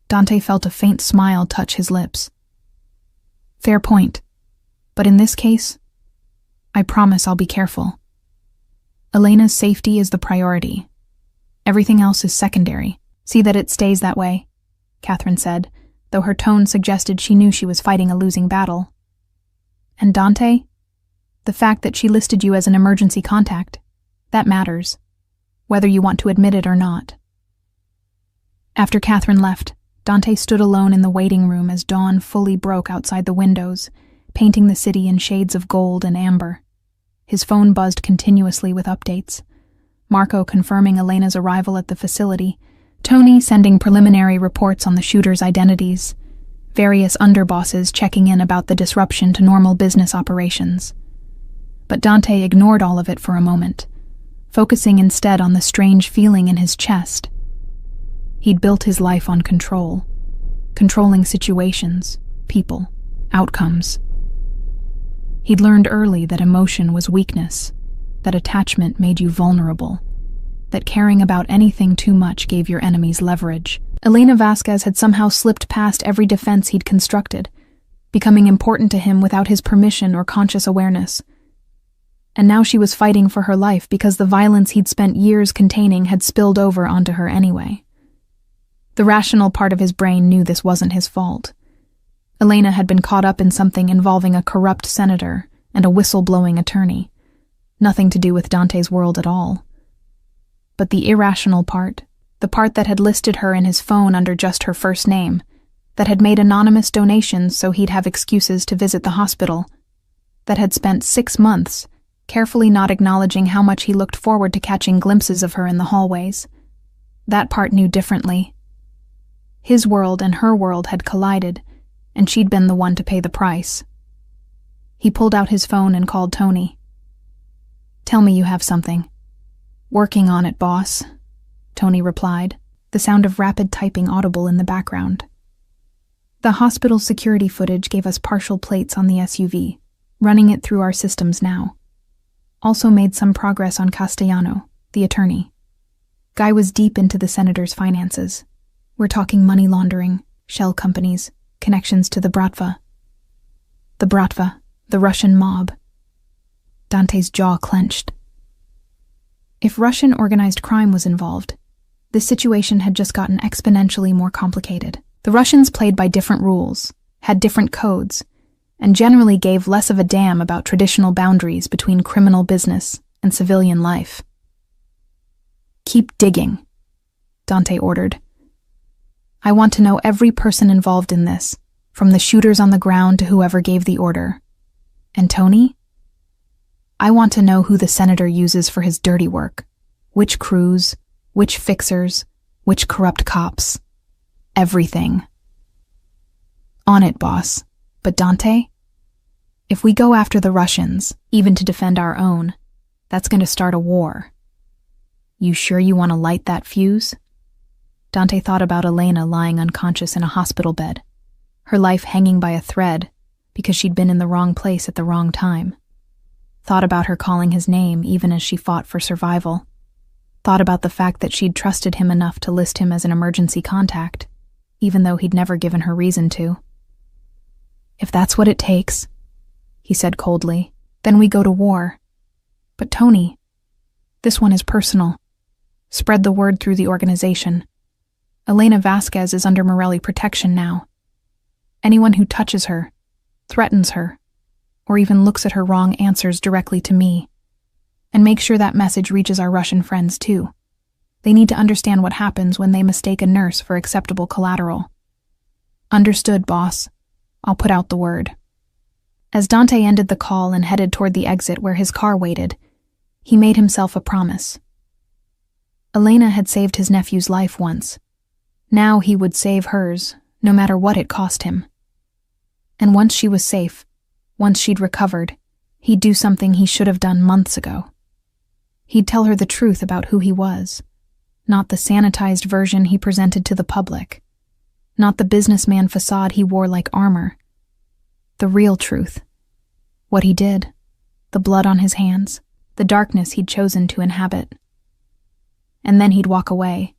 Dante felt a faint smile touch his lips. Fair point, but in this case, I promise I'll be careful. Elena's safety is the priority. Everything else is secondary. See that it stays that way, Catherine said, though her tone suggested she knew she was fighting a losing battle. And Dante? The fact that she listed you as an emergency contact, that matters, whether you want to admit it or not. After Catherine left, Dante stood alone in the waiting room as dawn fully broke outside the windows, painting the city in shades of gold and amber. His phone buzzed continuously with updates. Marco confirming Elena's arrival at the facility, Tony sending preliminary reports on the shooters' identities, various underbosses checking in about the disruption to normal business operations. But Dante ignored all of it for a moment, focusing instead on the strange feeling in his chest. He'd built his life on control, controlling situations, people, outcomes. He'd learned early that emotion was weakness, that attachment made you vulnerable, that caring about anything too much gave your enemies leverage. Elena Vasquez had somehow slipped past every defense he'd constructed, becoming important to him without his permission or conscious awareness. And now she was fighting for her life because the violence he'd spent years containing had spilled over onto her anyway. The rational part of his brain knew this wasn't his fault. Elena had been caught up in something involving a corrupt senator and a whistle-blowing attorney. Nothing to do with Dante's world at all. But the irrational part, the part that had listed her in his phone under just her first name, that had made anonymous donations so he'd have excuses to visit the hospital, that had spent 6 months carefully not acknowledging how much he looked forward to catching glimpses of her in the hallways. That part knew differently. His world and her world had collided, and she'd been the one to pay the price. He pulled out his phone and called Tony. Tell me you have something. Working on it, boss, Tony replied, the sound of rapid typing audible in the background. The hospital security footage gave us partial plates on the SUV, running it through our systems now. Also made some progress on Castellano, the attorney. Guy was deep into the senator's finances. We're talking money laundering, shell companies, connections to the Bratva. The Bratva, the Russian mob. Dante's jaw clenched. If Russian organized crime was involved, the situation had just gotten exponentially more complicated. The Russians played by different rules, had different codes, and generally gave less of a damn about traditional boundaries between criminal business and civilian life. "Keep digging," Dante ordered. "I want to know every person involved in this, from the shooters on the ground to whoever gave the order. And Tony? I want to know who the senator uses for his dirty work. Which crews, which fixers, which corrupt cops. Everything." "On it, boss. But Dante? If we go after the Russians, even to defend our own, that's going to start a war. You sure you want to light that fuse?" Dante thought about Elena lying unconscious in a hospital bed, her life hanging by a thread because she'd been in the wrong place at the wrong time. Thought about her calling his name even as she fought for survival. Thought about the fact that she'd trusted him enough to list him as an emergency contact, even though he'd never given her reason to. "If that's what it takes," he said coldly, "then we go to war. But Tony, this one is personal. Spread the word through the organization. Elena Vasquez is under Morelli protection now. Anyone who touches her, threatens her, or even looks at her wrong answers directly to me. And make sure that message reaches our Russian friends too. They need to understand what happens when they mistake a nurse for acceptable collateral." "Understood, boss. I'll put out the word." As Dante ended the call and headed toward the exit where his car waited, he made himself a promise. Elena had saved his nephew's life once. Now he would save hers, no matter what it cost him. And once she was safe, once she'd recovered, he'd do something he should have done months ago. He'd tell her the truth about who he was, not the sanitized version he presented to the public, not the businessman facade he wore like armor. The real truth. What he did, the blood on his hands, the darkness he'd chosen to inhabit. And then he'd walk away,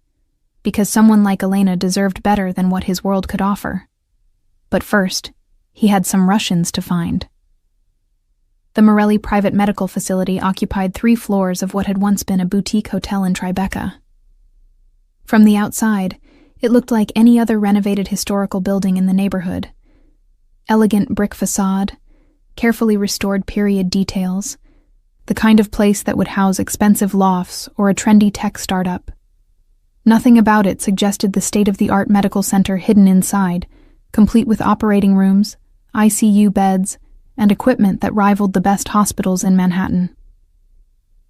because someone like Elena deserved better than what his world could offer. But first, he had some Russians to find. The Morelli private medical facility occupied 3 floors of what had once been a boutique hotel in Tribeca. From the outside, it looked like any other renovated historical building in the neighborhood. Elegant brick facade, carefully restored period details, the kind of place that would house expensive lofts or a trendy tech startup. Nothing about it suggested the state-of-the-art medical center hidden inside, complete with operating rooms, ICU beds, and equipment that rivaled the best hospitals in Manhattan.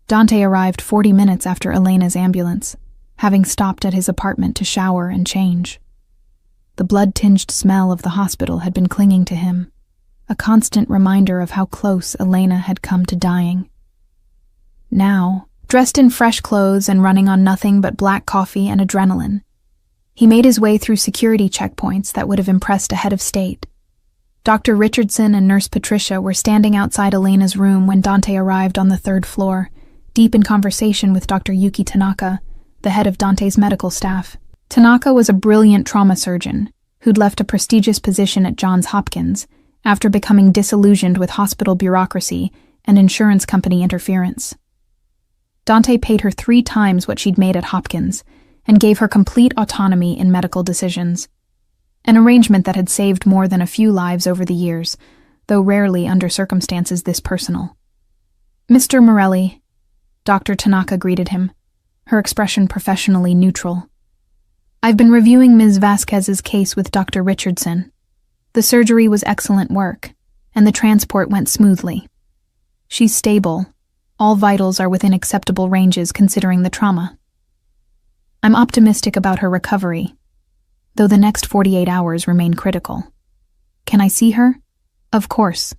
Dante arrived 40 minutes after Elena's ambulance, having stopped at his apartment to shower and change. The blood-tinged smell of the hospital had been clinging to him, a constant reminder of how close Elena had come to dying. Now, dressed in fresh clothes and running on nothing but black coffee and adrenaline, he made his way through security checkpoints that would have impressed a head of state. Dr. Richardson and Nurse Patricia were standing outside Elena's room when Dante arrived on the 3rd floor, deep in conversation with Dr. Yuki Tanaka, the head of Dante's medical staff. Tanaka was a brilliant trauma surgeon who'd left a prestigious position at Johns Hopkins after becoming disillusioned with hospital bureaucracy and insurance company interference. Dante paid her 3 times what she'd made at Hopkins and gave her complete autonomy in medical decisions, an arrangement that had saved more than a few lives over the years, though rarely under circumstances this personal. "Mr. Morelli," Dr. Tanaka greeted him, her expression professionally neutral. "I've been reviewing Ms. Vasquez's case with Dr. Richardson. The surgery was excellent work, and the transport went smoothly. She's stable. All vitals are within acceptable ranges considering the trauma. I'm optimistic about her recovery, though the next 48 hours remain critical. Can I see her? Of course.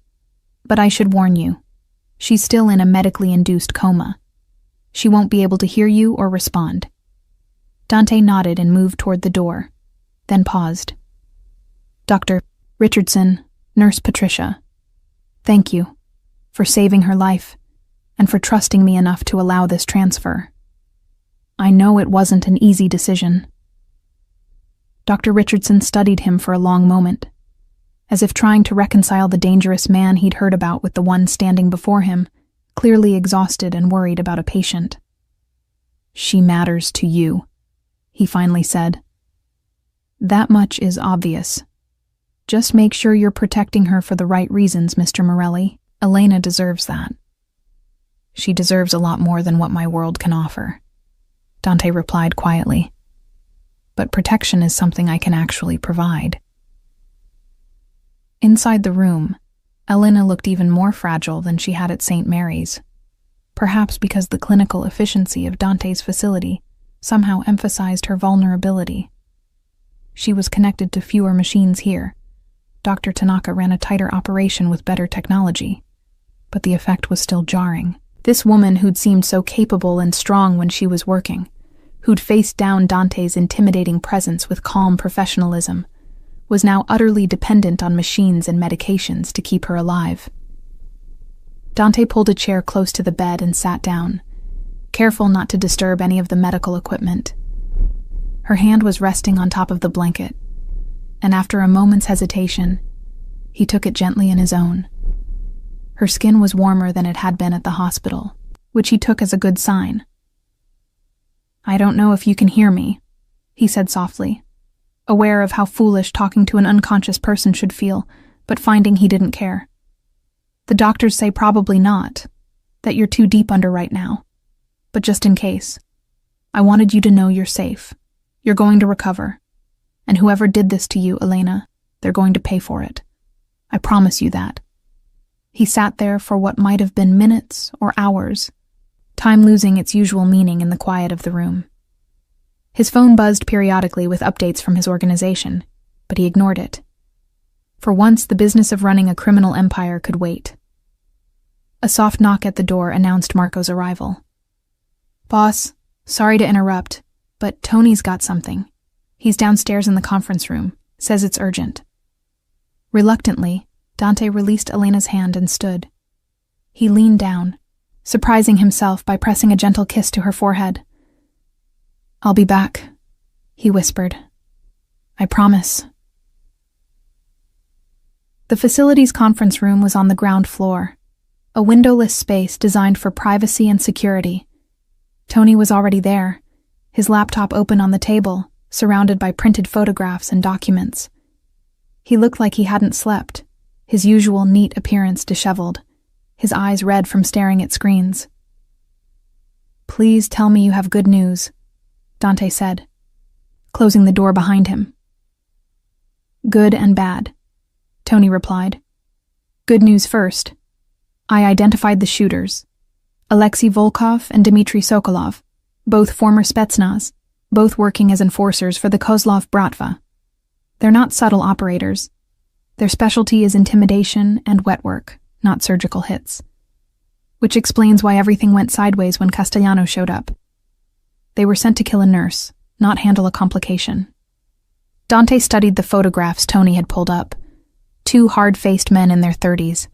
But I should warn you, she's still in a medically induced coma. She won't be able to hear you or respond." Dante nodded and moved toward the door, then paused. "Dr. Richardson, Nurse Patricia, thank you for saving her life and for trusting me enough to allow this transfer." I know it wasn't an easy decision." Dr. Richardson studied him for a long moment, as if trying to reconcile the dangerous man he'd heard about with the one standing before him, clearly exhausted and worried about a patient. "She matters to you," he finally said. "That much is obvious. Just make sure you're protecting her for the right reasons, Mr. Morelli. Elena deserves that." "She deserves a lot more than what my world can offer," Dante replied quietly. "But protection is something I can actually provide." Inside the room, Elena looked even more fragile than she had at St. Mary's, perhaps because the clinical efficiency of Dante's facility somehow emphasized her vulnerability. She was connected to fewer machines here. Dr. Tanaka ran a tighter operation with better technology, but the effect was still jarring. This woman who'd seemed so capable and strong when she was working, who'd faced down Dante's intimidating presence with calm professionalism, was now utterly dependent on machines and medications to keep her alive. Dante pulled a chair close to the bed and sat down, careful not to disturb any of the medical equipment. Her hand was resting on top of the blanket, and after a moment's hesitation, he took it gently in his own. Her skin was warmer than it had been at the hospital, which he took as a good sign. "I don't know if you can hear me," he said softly, aware of how foolish talking to an unconscious person should feel, but finding he didn't care. "The doctors say probably not, that you're too deep under right now. But just in case, I wanted you to know you're safe. You're going to recover. And whoever did this to you, Elena, they're going to pay for it. I promise you that." He sat there for what might have been minutes or hours, time losing its usual meaning in the quiet of the room. His phone buzzed periodically with updates from his organization, but he ignored it. For once, the business of running a criminal empire could wait. A soft knock at the door announced Marco's arrival. "Boss, sorry to interrupt, but Tony's got something. He's downstairs in the conference room, says it's urgent." Reluctantly, Dante released Elena's hand and stood. He leaned down, surprising himself by pressing a gentle kiss to her forehead. "I'll be back," he whispered. "I promise." The facility's conference room was on the ground floor, a windowless space designed for privacy and security. Tony was already there, his laptop open on the table, surrounded by printed photographs and documents. He looked like he hadn't slept, his usual neat appearance disheveled, his eyes red from staring at screens. "Please tell me you have good news," Dante said, closing the door behind him. "Good and bad," Tony replied. "Good news first. I identified the shooters, Alexei Volkov and Dmitry Sokolov, both former Spetsnaz, both working as enforcers for the Kozlov Bratva. They're not subtle operators. Their specialty is intimidation and wet work, not surgical hits. Which explains why everything went sideways when Castellano showed up. They were sent to kill a nurse, not handle a complication." Dante studied the photographs Tony had pulled up. Two hard-faced men in their 30s,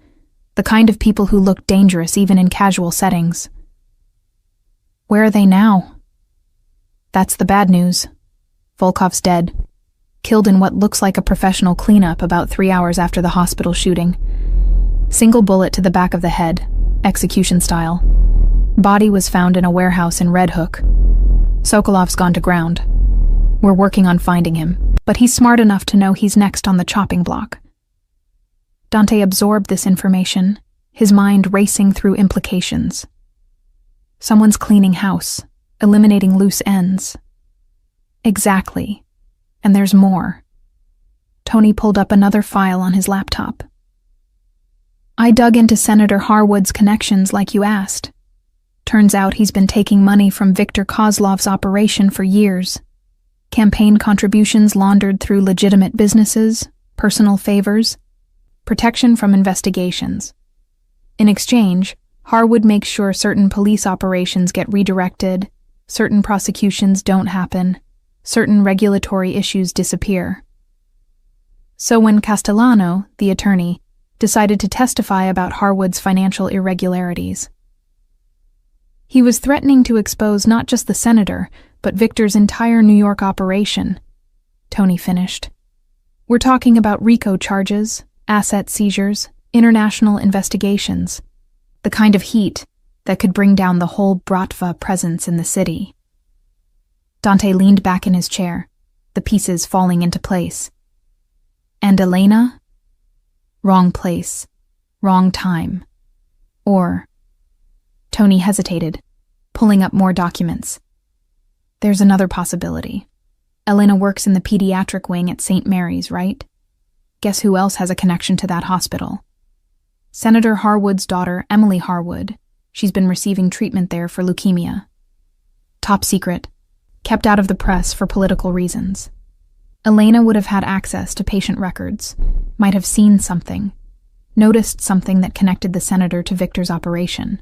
the kind of people who looked dangerous even in casual settings. "Where are they now?" "That's the bad news. Volkov's dead. Killed in what looks like a professional cleanup about 3 hours after the hospital shooting. Single bullet to the back of the head, execution style. Body was found in a warehouse in Red Hook. Sokolov's gone to ground. We're working on finding him, but he's smart enough to know he's next on the chopping block." Dante absorbed this information, his mind racing through implications. Someone's cleaning house, eliminating loose ends. Exactly. And there's more. Tony pulled up another file on his laptop. "I dug into Senator Harwood's connections like you asked. Turns out he's been taking money from Viktor Kozlov's operation for years. Campaign contributions laundered through legitimate businesses, personal favors, protection from investigations. In exchange, Harwood makes sure certain police operations get redirected, certain prosecutions don't happen, certain regulatory issues disappear. So when Castellano, the attorney, decided to testify about Harwood's financial irregularities, He was threatening to expose not just the senator, but Victor's entire New York operation. Tony finished. We're talking about RICO charges, asset seizures, international investigations, the kind of heat that could bring down the whole Bratva presence in the city. Dante leaned back in his chair, the pieces falling into place. And Elena? Wrong place, wrong time. Or... Tony hesitated, pulling up more documents. There's another possibility. Elena works in the pediatric wing at St. Mary's, right? Guess who else has a connection to that hospital? Senator Harwood's daughter, Emily Harwood. She's been receiving treatment there for leukemia. Top secret. Kept out of the press for political reasons. Elena would have had access to patient records, might have seen something, noticed something that connected the senator to Victor's operation.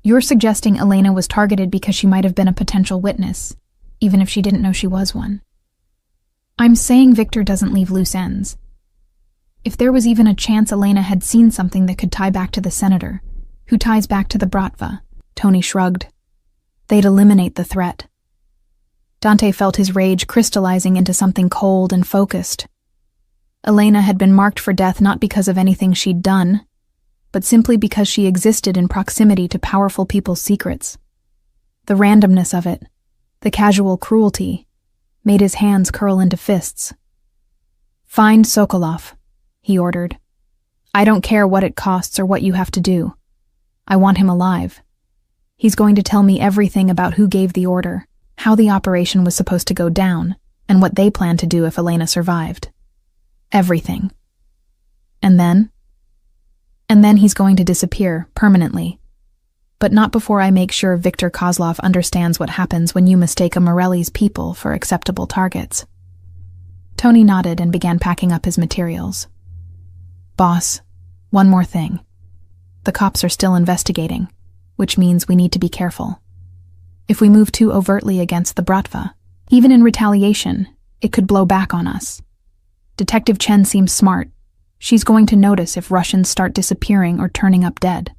You're suggesting Elena was targeted because she might have been a potential witness, even if she didn't know she was one. I'm saying Victor doesn't leave loose ends. If there was even a chance Elena had seen something that could tie back to the senator, who ties back to the Bratva, Tony shrugged. They'd eliminate the threat. Dante felt his rage crystallizing into something cold and focused. Elena had been marked for death not because of anything she'd done, but simply because she existed in proximity to powerful people's secrets. The randomness of it, the casual cruelty, made his hands curl into fists. Find Sokolov, he ordered. I don't care what it costs or what you have to do. I want him alive. He's going to tell me everything about who gave the order, how the operation was supposed to go down, and what they planned to do if Elena survived. Everything. And then he's going to disappear, permanently. But not before I make sure Victor Kozlov understands what happens when you mistake a Morelli's people for acceptable targets. Tony nodded and began packing up his materials. Boss, one more thing. The cops are still investigating, which means we need to be careful. If we move too overtly against the Bratva, even in retaliation, it could blow back on us. Detective Chen seems smart. She's going to notice if Russians start disappearing or turning up dead.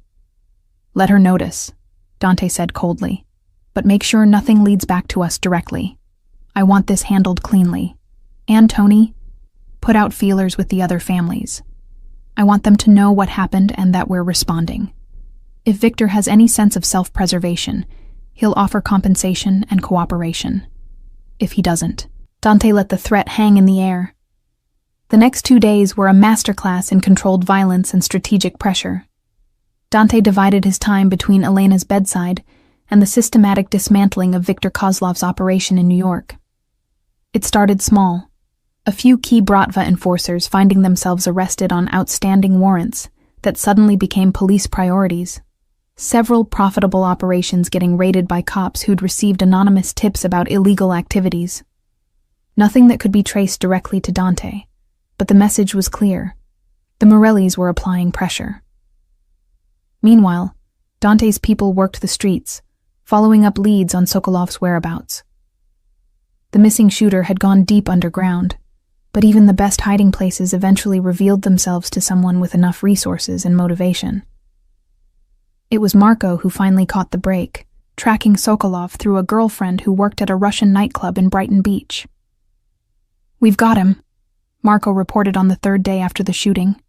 Let her notice, Dante said coldly, but make sure nothing leads back to us directly. I want this handled cleanly. And Tony, put out feelers with the other families. I want them to know what happened and that we're responding. If Victor has any sense of self-preservation, he'll offer compensation and cooperation. If he doesn't, Dante let the threat hang in the air. The next 2 days were a masterclass in controlled violence and strategic pressure. Dante divided his time between Elena's bedside and the systematic dismantling of Victor Kozlov's operation in New York. It started small, a few key Bratva enforcers finding themselves arrested on outstanding warrants that suddenly became police priorities. Several profitable operations getting raided by cops who'd received anonymous tips about illegal activities. Nothing that could be traced directly to Dante, but the message was clear. The Morellis were applying pressure. Meanwhile, Dante's people worked the streets, following up leads on Sokolov's whereabouts. The missing shooter had gone deep underground, but even the best hiding places eventually revealed themselves to someone with enough resources and motivation. It was Marco who finally caught the break, tracking Sokolov through a girlfriend who worked at a Russian nightclub in Brighton Beach. We've got him, Marco reported on the 3rd day after the shooting.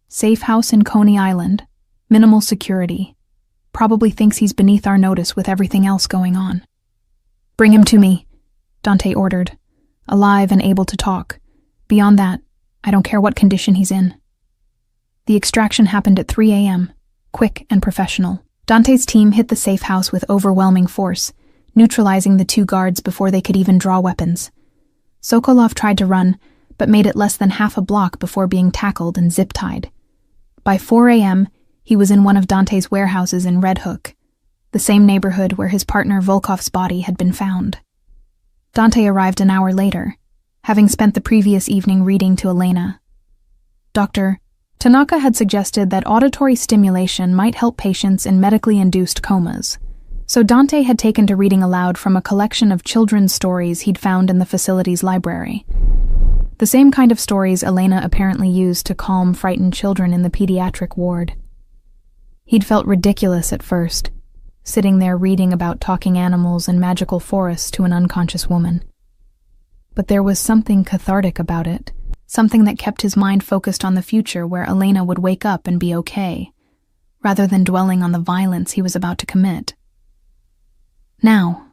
Safe house in Coney Island, minimal security. Probably thinks he's beneath our notice with everything else going on. Bring him to me, Dante ordered, alive and able to talk. Beyond that, I don't care what condition he's in. The extraction happened at 3 a.m., quick and professional. Dante's team hit the safe house with overwhelming force, neutralizing the 2 guards before they could even draw weapons. Sokolov tried to run, but made it less than half a block before being tackled and zip-tied. By 4 a.m., he was in one of Dante's warehouses in Red Hook, the same neighborhood where his partner Volkov's body had been found. Dante arrived an hour later, having spent the previous evening reading to Elena. Dr. Tanaka had suggested that auditory stimulation might help patients in medically induced comas, so Dante had taken to reading aloud from a collection of children's stories he'd found in the facility's library. The same kind of stories Elena apparently used to calm frightened children in the pediatric ward. He'd felt ridiculous at first, sitting there reading about talking animals and magical forests to an unconscious woman. But there was something cathartic about it, something that kept his mind focused on the future where Elena would wake up and be okay, rather than dwelling on the violence he was about to commit. Now,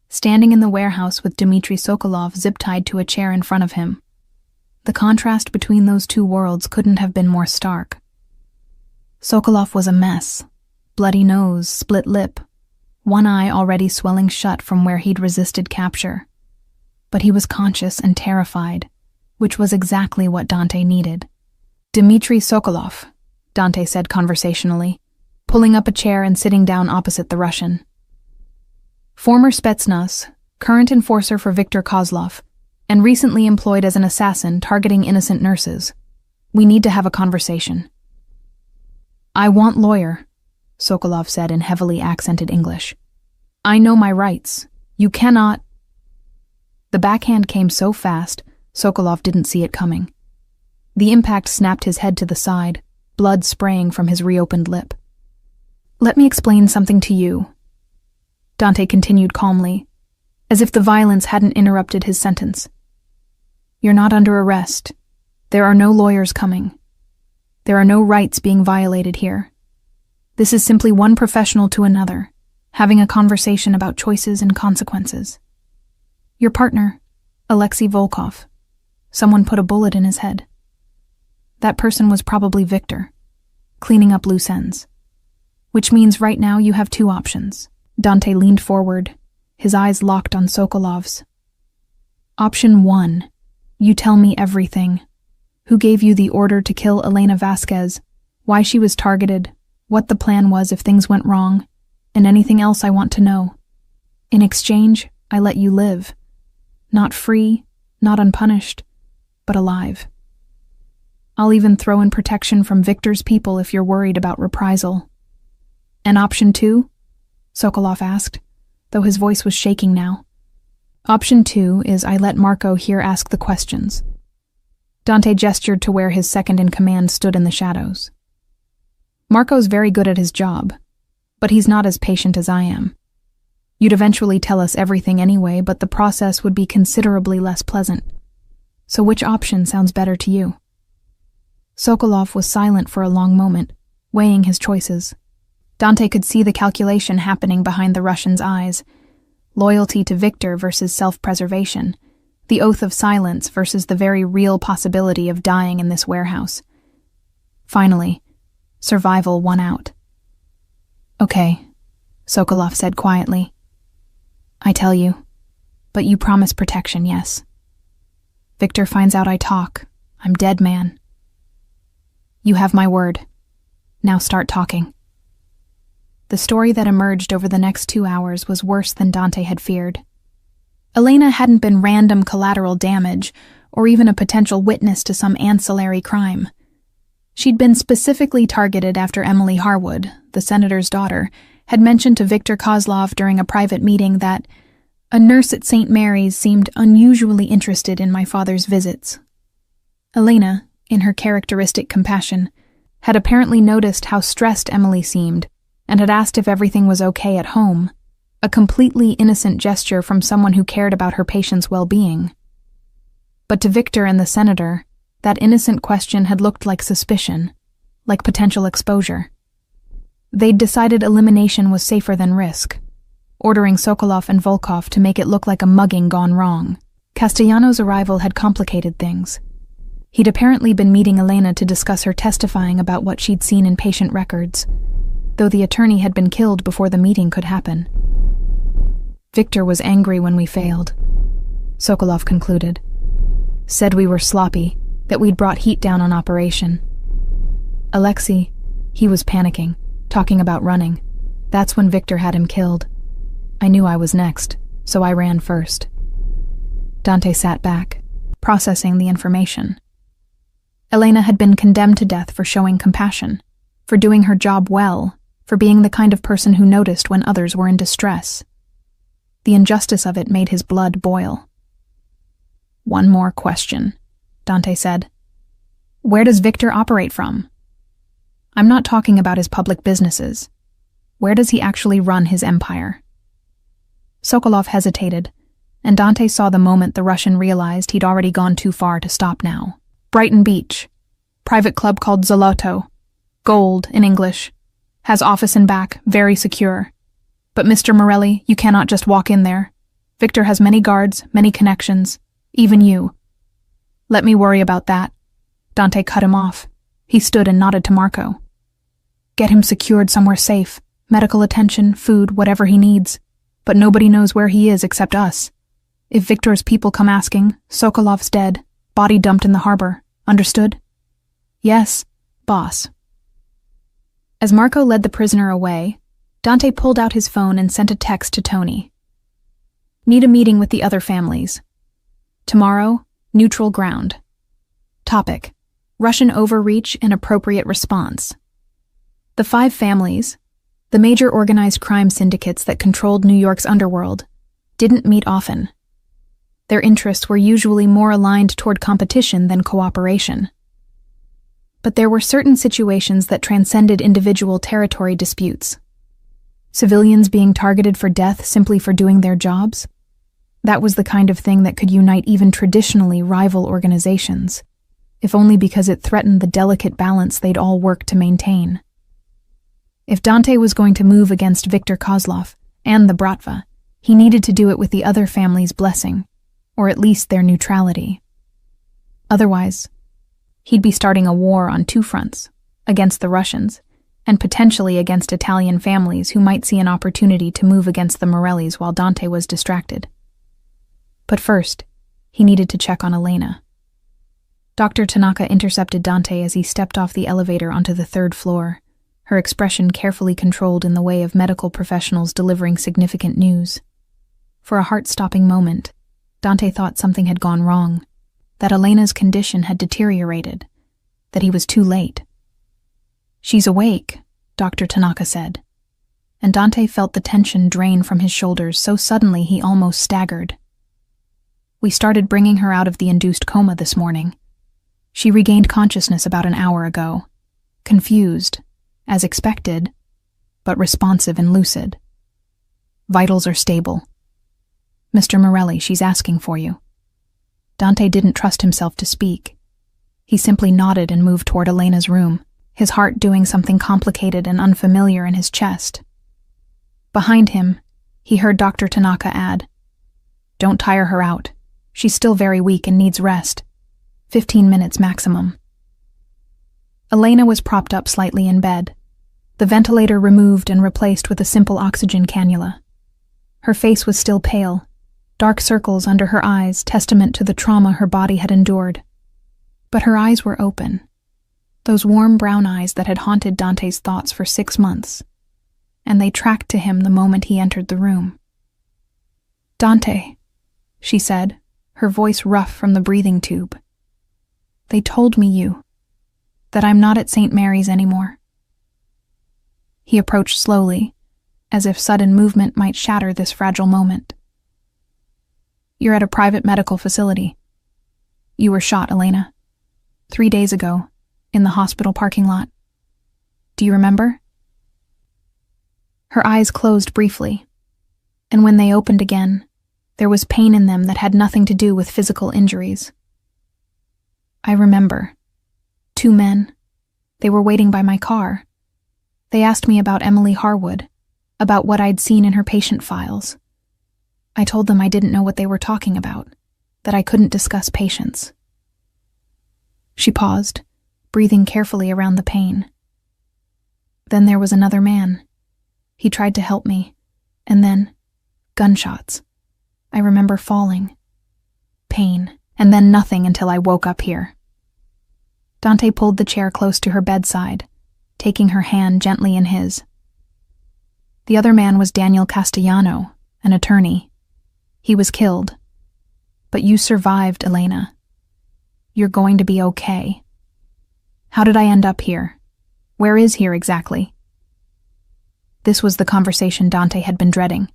standing in the warehouse with Dmitry Sokolov zip-tied to a chair in front of him, the contrast between those two worlds couldn't have been more stark. Sokolov was a mess. Bloody nose, split lip, one eye already swelling shut from where he'd resisted capture. But he was conscious and terrified, which was exactly what Dante needed. "Dmitry Sokolov," Dante said conversationally, pulling up a chair and sitting down opposite the Russian. "Former Spetsnaz, current enforcer for Viktor Kozlov, and recently employed as an assassin targeting innocent nurses. We need to have a conversation." "I want lawyer," Sokolov said in heavily accented English. "I know my rights. You cannot—" The backhand came so fast, Sokolov didn't see it coming. The impact snapped his head to the side, blood spraying from his reopened lip. "Let me explain something to you," Dante continued calmly, as if the violence hadn't interrupted his sentence. "You're not under arrest. There are no lawyers coming. There are no rights being violated here. This is simply one professional to another, having a conversation about choices and consequences. Your partner, Alexei Volkov, someone put a bullet in his head. That person was probably Victor, cleaning up loose ends. Which means right now you have two options." Dante leaned forward, his eyes locked on Sokolov's. "Option 1, you tell me everything. Who gave you the order to kill Elena Vasquez, why she was targeted, what the plan was if things went wrong, and anything else I want to know. In exchange, I let you live. Not free, not unpunished, but alive. I'll even throw in protection from Victor's people if you're worried about reprisal." "And option 2? Sokolov asked, though his voice was shaking now. "Option 2 is I let Marco here ask the questions." Dante gestured to where his second-in-command stood in the shadows. "Marco's very good at his job, but he's not as patient as I am. You'd eventually tell us everything anyway, but the process would be considerably less pleasant. So which option sounds better to you?" Sokolov was silent for a long moment, weighing his choices. Dante could see the calculation happening behind the Russian's eyes. Loyalty to Victor versus self-preservation. The oath of silence versus the very real possibility of dying in this warehouse. Finally, survival won out. "Okay," Sokolov said quietly. "I tell you, but you promise protection, yes? Victor finds out I talk. I'm dead, man. You have my word. Now start talking." The story that emerged over the next 2 hours was worse than Dante had feared. Elena hadn't been random collateral damage, or even a potential witness to some ancillary crime. She'd been specifically targeted after Emily Harwood, the senator's daughter, had mentioned to Viktor Kozlov during a private meeting that a nurse at St. Mary's seemed unusually interested in my father's visits. Elena, in her characteristic compassion, had apparently noticed how stressed Emily seemed and had asked if everything was okay at home, a completely innocent gesture from someone who cared about her patient's well-being. But to Victor and the senator, that innocent question had looked like suspicion, like potential exposure. They'd decided elimination was safer than risk, ordering Sokolov and Volkov to make it look like a mugging gone wrong. Castellano's arrival had complicated things. He'd apparently been meeting Elena to discuss her testifying about what she'd seen in patient records, though the attorney had been killed before the meeting could happen. "Victor was angry when we failed," Sokolov concluded. "Said we were sloppy, that we'd brought heat down on operation. Alexei, he was panicking, talking about running. That's when Victor had him killed. I knew I was next, so I ran first." Dante sat back, processing the information. Elena had been condemned to death for showing compassion, for doing her job well, for being the kind of person who noticed when others were in distress. The injustice of it made his blood boil. "One more question," Dante said. "Where does Victor operate from? I'm not talking about his public businesses. Where does he actually run his empire? Sokolov hesitated, and Dante saw the moment the Russian realized he'd already gone too far to stop now. Brighton Beach. Private club called Zoloto. Gold, in English. Has office and back, very secure. But Mr. Morelli, you cannot just walk in there. Victor has many guards, many connections. Even you. Let me worry about that. Dante cut him off. He stood and nodded to Marco. Get him secured somewhere safe. Medical attention, food, whatever he needs. But nobody knows where he is except us. If Victor's people come asking, Sokolov's dead, body dumped in the harbor. Understood? Yes, boss. As Marco led the prisoner away, Dante pulled out his phone and sent a text to Tony. Need a meeting with the other families. Tomorrow, neutral ground. Topic: Russian overreach and appropriate response. The 5 families, the major organized crime syndicates that controlled New York's underworld, didn't meet often. Their interests were usually more aligned toward competition than cooperation. But there were certain situations that transcended individual territory disputes. Civilians being targeted for death simply for doing their jobs? That was the kind of thing that could unite even traditionally rival organizations, if only because it threatened the delicate balance they'd all worked to maintain. If Dante was going to move against Viktor Kozlov and the Bratva, he needed to do it with the other family's blessing, or at least their neutrality. Otherwise, he'd be starting a war on 2 fronts, against the Russians, and potentially against Italian families who might see an opportunity to move against the Morellis while Dante was distracted. But first, he needed to check on Elena. Dr. Tanaka intercepted Dante as he stepped off the elevator onto the 3rd floor, her expression carefully controlled in the way of medical professionals delivering significant news. For a heart-stopping moment, Dante thought something had gone wrong, that Elena's condition had deteriorated, that he was too late. She's awake, Dr. Tanaka said, and Dante felt the tension drain from his shoulders so suddenly he almost staggered. We started bringing her out of the induced coma this morning. She regained consciousness about an hour ago, confused, as expected, but responsive and lucid. Vitals are stable. Mr. Morelli, she's asking for you. Dante didn't trust himself to speak. He simply nodded and moved toward Elena's room, his heart doing something complicated and unfamiliar in his chest. Behind him, he heard Dr. Tanaka add, "Don't tire her out. She's still very weak and needs rest. 15 minutes maximum." Elena was propped up slightly in bed, the ventilator removed and replaced with a simple oxygen cannula. Her face was still pale, dark circles under her eyes testament to the trauma her body had endured. But her eyes were open, those warm brown eyes that had haunted Dante's thoughts for 6 months, and they tracked to him the moment he entered the room. "Dante," she said, her voice rough from the breathing tube. "They told me that I'm not at St. Mary's anymore." He approached slowly, as if sudden movement might shatter this fragile moment. "You're at a private medical facility. You were shot, Elena. 3 days ago, in the hospital parking lot. Do you remember?" Her eyes closed briefly, and when they opened again, there was pain in them that had nothing to do with physical injuries. "I remember. 2 men. They were waiting by my car. They asked me about Emily Harwood, about what I'd seen in her patient files. I told them I didn't know what they were talking about, that I couldn't discuss patients." She paused, breathing carefully around the pain. "Then there was another man. He tried to help me, and then gunshots. I remember falling. Pain, and then nothing until I woke up here." Dante pulled the chair close to her bedside, taking her hand gently in his. "The other man was Daniel Castellano, an attorney. He was killed. But you survived, Elena. You're going to be okay. How did I end up here? Where is here exactly?" This was the conversation Dante had been dreading.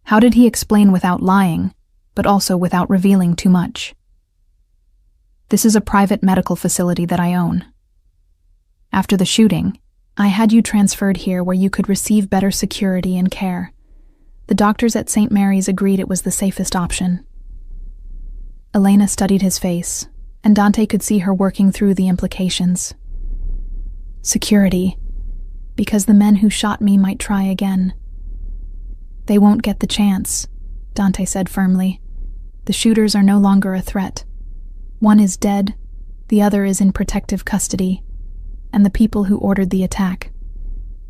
How did he explain without lying, but also without revealing too much? "This is a private medical facility that I own. After the shooting, I had you transferred here where you could receive better security and care. The doctors at St. Mary's agreed it was the safest option. Elena studied his face, and Dante could see her working through the implications. Security, because the men who shot me might try again. They won't get the chance, Dante said firmly. The shooters are no longer a threat. One is dead, the other is in protective custody, and the people who ordered the attack.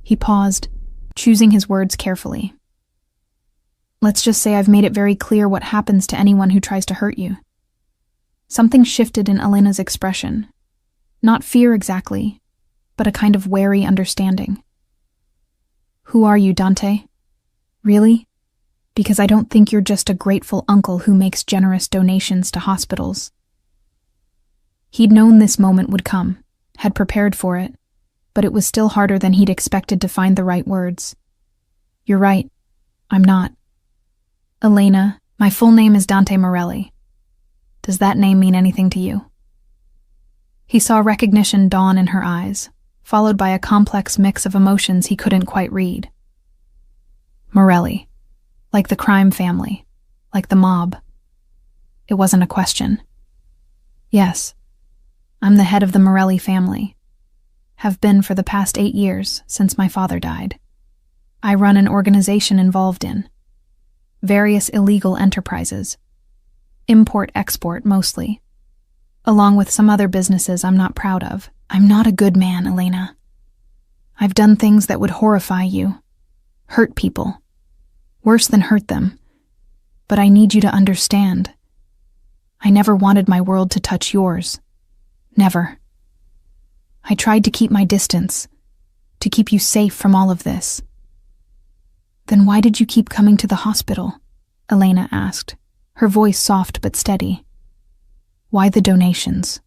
He paused, choosing his words carefully. Let's just say I've made it very clear what happens to anyone who tries to hurt you. Something shifted in Elena's expression. Not fear exactly, but a kind of wary understanding. Who are you, Dante? Really? Because I don't think you're just a grateful uncle who makes generous donations to hospitals. He'd known this moment would come, had prepared for it, but it was still harder than he'd expected to find the right words. You're right. I'm not. Elena, my full name is Dante Morelli. Does that name mean anything to you? He saw recognition dawn in her eyes, followed by a complex mix of emotions he couldn't quite read. Morelli. Like the crime family. Like the mob. It wasn't a question. Yes. I'm the head of the Morelli family. Have been for the past 8 years, since my father died. I run an organization involved in various illegal enterprises. Import-export, mostly. Along with some other businesses I'm not proud of. I'm not a good man, Elena. I've done things that would horrify you. Hurt people. Worse than hurt them. But I need you to understand. I never wanted my world to touch yours. Never. I tried to keep my distance, to keep you safe from all of this. Then why did you keep coming to the hospital? Elena asked, her voice soft but steady. Why the donations?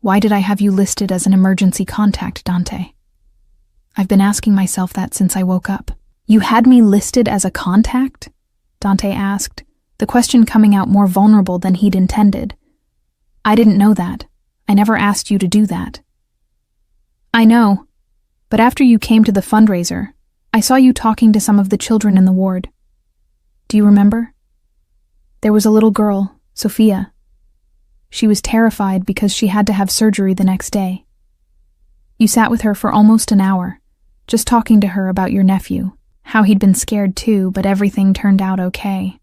Why did I have you listed as an emergency contact, Dante? I've been asking myself that since I woke up. You had me listed as a contact? Dante asked, the question coming out more vulnerable than he'd intended. I didn't know that. I never asked you to do that. I know, but after you came to the fundraiser, I saw you talking to some of the children in the ward. Do you remember? There was a little girl, Sophia. She was terrified because she had to have surgery the next day. You sat with her for almost an hour, just talking to her about your nephew, how he'd been scared too, but everything turned out okay.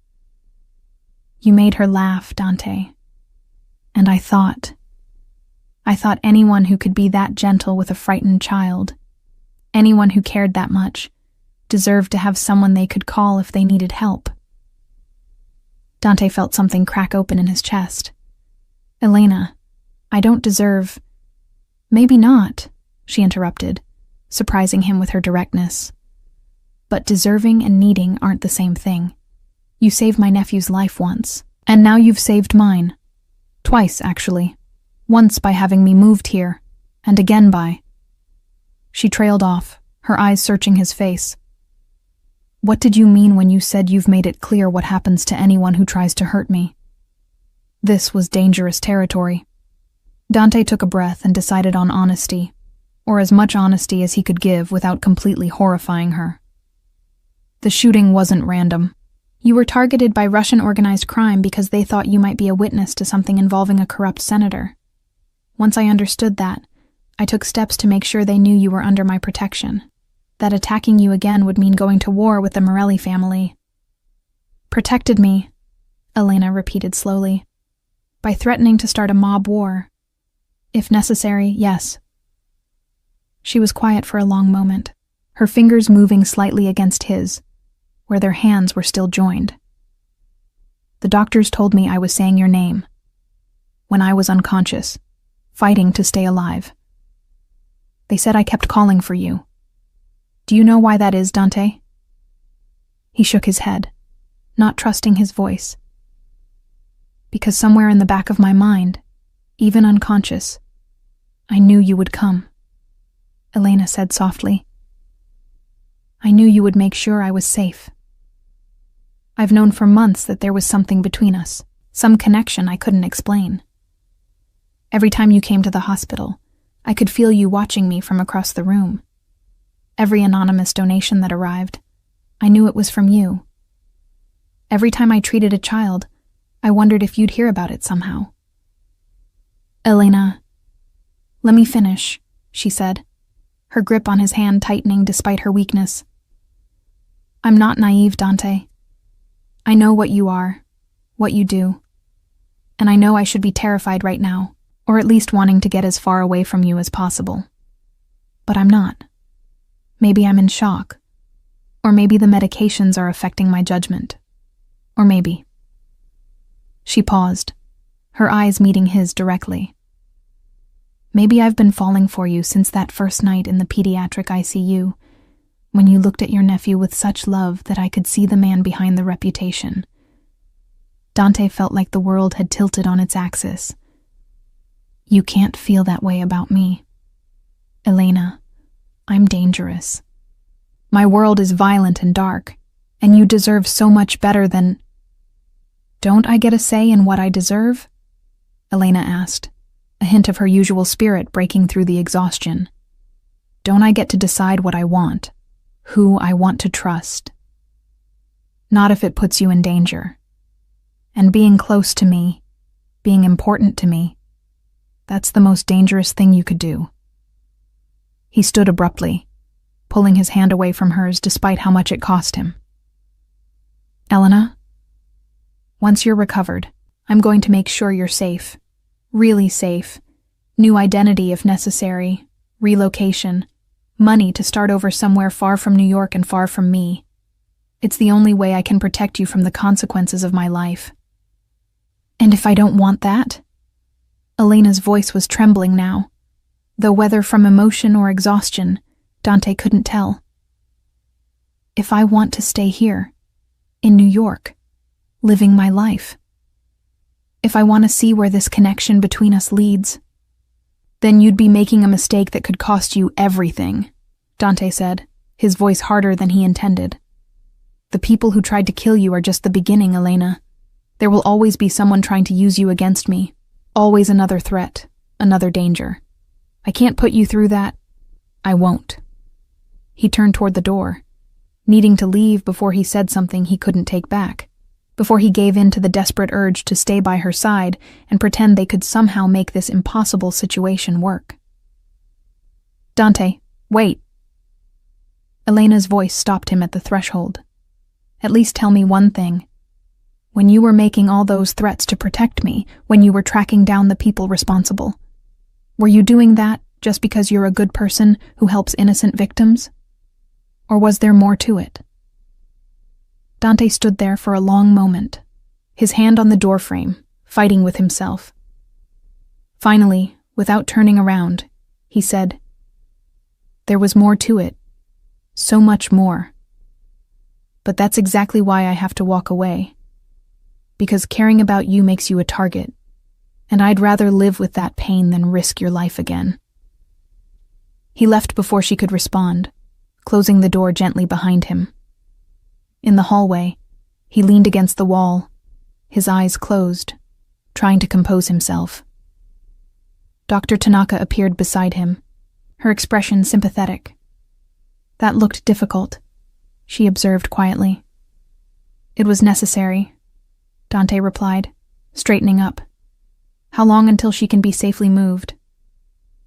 You made her laugh, Dante. And I thought anyone who could be that gentle with a frightened child, anyone who cared that much, deserved to have someone they could call if they needed help. Dante felt something crack open in his chest. Elena, I don't deserve... Maybe not, she interrupted, surprising him with her directness. But deserving and needing aren't the same thing. You saved my nephew's life once, and now you've saved mine. Twice, actually. Once by having me moved here, and again by... She trailed off, her eyes searching his face. What did you mean when you said you've made it clear what happens to anyone who tries to hurt me? This was dangerous territory. Dante took a breath and decided on honesty, or as much honesty as he could give without completely horrifying her. The shooting wasn't random. You were targeted by Russian organized crime because they thought you might be a witness to something involving a corrupt senator. Once I understood that, I took steps to make sure they knew you were under my protection, that attacking you again would mean going to war with the Morelli family. Protected me, Elena repeated slowly, by threatening to start a mob war. If necessary, yes. She was quiet for a long moment, her fingers moving slightly against his, where their hands were still joined. The doctors told me I was saying your name, when I was unconscious, fighting to stay alive. They said I kept calling for you. Do you know why that is, Dante? He shook his head, not trusting his voice. Because somewhere in the back of my mind, even unconscious, I knew you would come, Elena said softly. I knew you would make sure I was safe. I've known for months that there was something between us, some connection I couldn't explain. Every time you came to the hospital, I could feel you watching me from across the room, Every anonymous donation that arrived, I knew it was from you. Every time I treated a child, I wondered if you'd hear about it somehow. Elena, let me finish, she said, her grip on his hand tightening despite her weakness. I'm not naive, Dante. I know what you are, what you do, and I know I should be terrified right now, or at least wanting to get as far away from you as possible. But I'm not. Maybe I'm in shock. Or maybe the medications are affecting my judgment. Or maybe. She paused, her eyes meeting his directly. Maybe I've been falling for you since that first night in the pediatric ICU, when you looked at your nephew with such love that I could see the man behind the reputation. Dante felt like the world had tilted on its axis. You can't feel that way about me. Elena, I'm dangerous. My world is violent and dark, and you deserve so much better than— Don't I get a say in what I deserve? Elena asked, a hint of her usual spirit breaking through the exhaustion. Don't I get to decide what I want, who I want to trust? Not if it puts you in danger. And being close to me, being important to me, that's the most dangerous thing you could do. He stood abruptly, pulling his hand away from hers despite how much it cost him. Elena, once you're recovered, I'm going to make sure you're safe. Really safe. New identity if necessary. Relocation. Money to start over somewhere far from New York and far from me. It's the only way I can protect you from the consequences of my life. And if I don't want that? Elena's voice was trembling now, though whether from emotion or exhaustion, Dante couldn't tell. If I want to stay here, in New York, living my life. If I want to see where this connection between us leads, then you'd be making a mistake that could cost you everything, Dante said, his voice harder than he intended. The people who tried to kill you are just the beginning, Elena. There will always be someone trying to use you against me. Always another threat, another danger. I can't put you through that. I won't. He turned toward the door, needing to leave before he said something he couldn't take back, before he gave in to the desperate urge to stay by her side and pretend they could somehow make this impossible situation work. Dante, wait. Elena's voice stopped him at the threshold. At least tell me one thing. When you were making all those threats to protect me, when you were tracking down the people responsible, were you doing that just because you're a good person who helps innocent victims? Or was there more to it? Dante stood there for a long moment, his hand on the doorframe, fighting with himself. Finally, without turning around, he said, There was more to it. So much more. But that's exactly why I have to walk away. Because caring about you makes you a target, and I'd rather live with that pain than risk your life again. He left before she could respond, closing the door gently behind him. In the hallway, he leaned against the wall, his eyes closed, trying to compose himself. Dr. Tanaka appeared beside him, her expression sympathetic. That looked difficult, she observed quietly. It was necessary, Dante replied, straightening up. How long until she can be safely moved?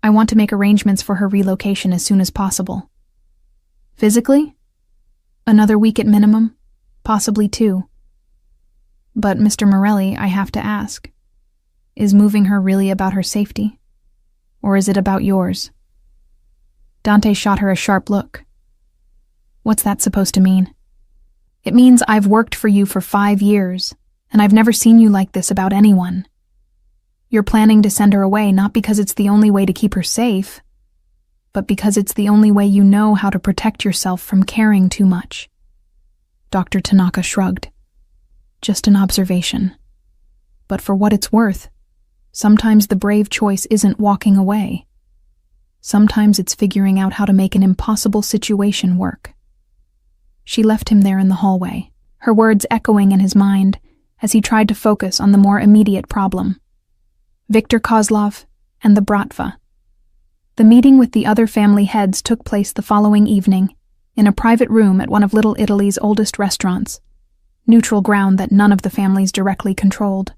I want to make arrangements for her relocation as soon as possible. Physically? Another week at minimum, possibly 2. But, Mr. Morelli, I have to ask, is moving her really about her safety? Or is it about yours? Dante shot her a sharp look. What's that supposed to mean? It means I've worked for you for 5 years, and I've never seen you like this about anyone. You're planning to send her away not because it's the only way to keep her safe, but because it's the only way you know how to protect yourself from caring too much. Dr. Tanaka shrugged. Just an observation. But for what it's worth, sometimes the brave choice isn't walking away. Sometimes it's figuring out how to make an impossible situation work. She left him there in the hallway, her words echoing in his mind as he tried to focus on the more immediate problem. Viktor Kozlov and the Bratva. The meeting with the other family heads took place the following evening, in a private room at one of Little Italy's oldest restaurants, neutral ground that none of the families directly controlled.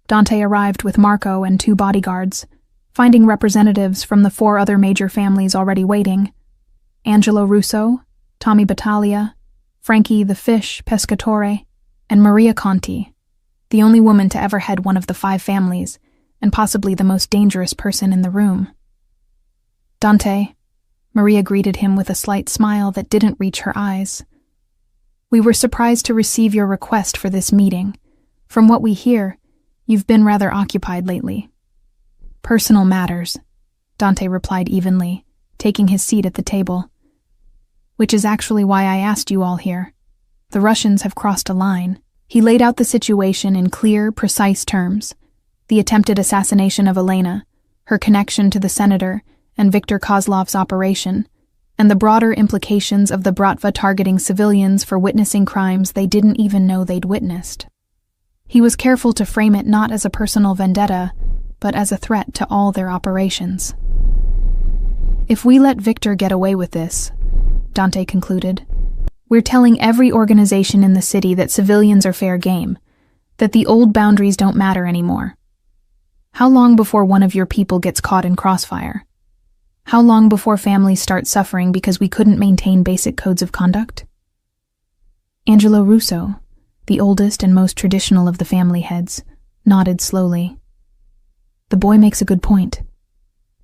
Dante arrived with Marco and 2 bodyguards, finding representatives from the 4 other major families already waiting: Angelo Russo, Tommy Battaglia, Frankie the Fish Pescatore, and Maria Conti, the only woman to ever head one of the 5 families, and possibly the most dangerous person in the room. "Dante," Maria greeted him with a slight smile that didn't reach her eyes. "We were surprised to receive your request for this meeting. From what we hear, you've been rather occupied lately." "Personal matters," Dante replied evenly, taking his seat at the table. "Which is actually why I asked you all here. The Russians have crossed a line." He laid out the situation in clear, precise terms: the attempted assassination of Elena, her connection to the senator and Viktor Kozlov's operation, and the broader implications of the Bratva targeting civilians for witnessing crimes they didn't even know they'd witnessed. He was careful to frame it not as a personal vendetta, but as a threat to all their operations. "If we let Viktor get away with this," Dante concluded, "we're telling every organization in the city that civilians are fair game, that the old boundaries don't matter anymore. How long before one of your people gets caught in crossfire? How long before families start suffering because we couldn't maintain basic codes of conduct?" Angelo Russo, the oldest and most traditional of the family heads, nodded slowly. "The boy makes a good point.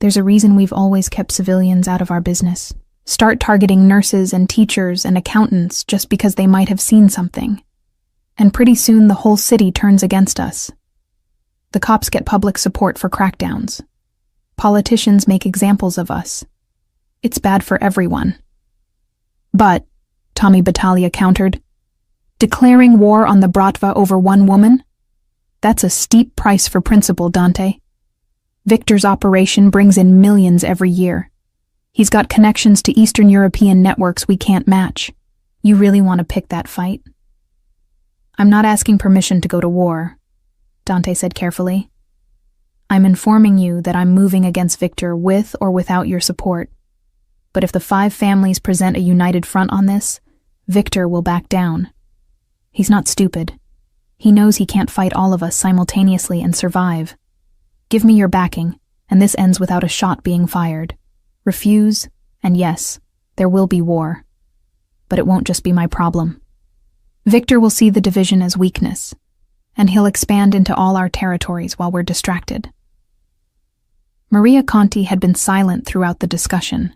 There's a reason we've always kept civilians out of our business. Start targeting nurses and teachers and accountants just because they might have seen something, and pretty soon the whole city turns against us. The cops get public support for crackdowns. Politicians make examples of us. It's bad for everyone." "But," Tommy Battaglia countered, "declaring war on the Bratva over one woman? That's a steep price for principle, Dante. Viktor's operation brings in millions every year. He's got connections to Eastern European networks we can't match. You really want to pick that fight?" "I'm not asking permission to go to war," Dante said carefully. "I'm informing you that I'm moving against Viktor with or without your support. But if the 5 families present a united front on this, Viktor will back down. He's not stupid. He knows he can't fight all of us simultaneously and survive. Give me your backing, and this ends without a shot being fired. Refuse, and yes, there will be war. But it won't just be my problem. Viktor will see the division as weakness, and he'll expand into all our territories while we're distracted." Maria Conti had been silent throughout the discussion,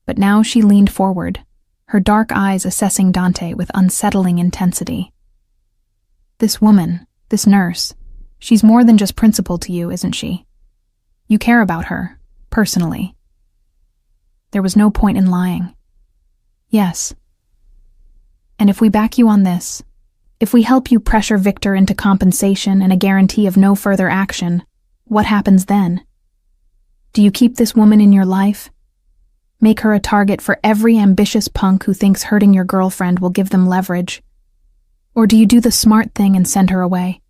but now she leaned forward, her dark eyes assessing Dante with unsettling intensity. "This woman, this nurse, she's more than just principal to you, isn't she? You care about her, personally." There was no point in lying. "Yes. And if we back you on this, if we help you pressure Viktor into compensation and a guarantee of no further action, what happens then? Do you keep this woman in your life? Make her a target for every ambitious punk who thinks hurting your girlfriend will give them leverage? Or do you do the smart thing and send her away?"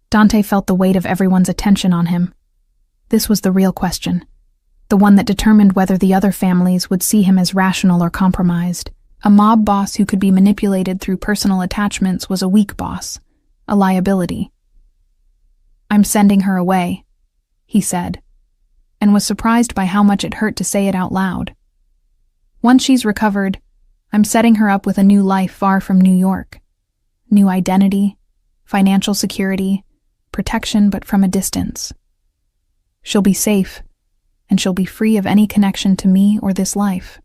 Dante felt the weight of everyone's attention on him. This was the real question, the one that determined whether the other families would see him as rational or compromised. A mob boss who could be manipulated through personal attachments was a weak boss, a liability. "I'm sending her away," he said, and was surprised by how much it hurt to say it out loud. "Once she's recovered, I'm setting her up with a new life far from New York. New identity, financial security, protection but from a distance. She'll be safe, and she'll be free of any connection to me or this life."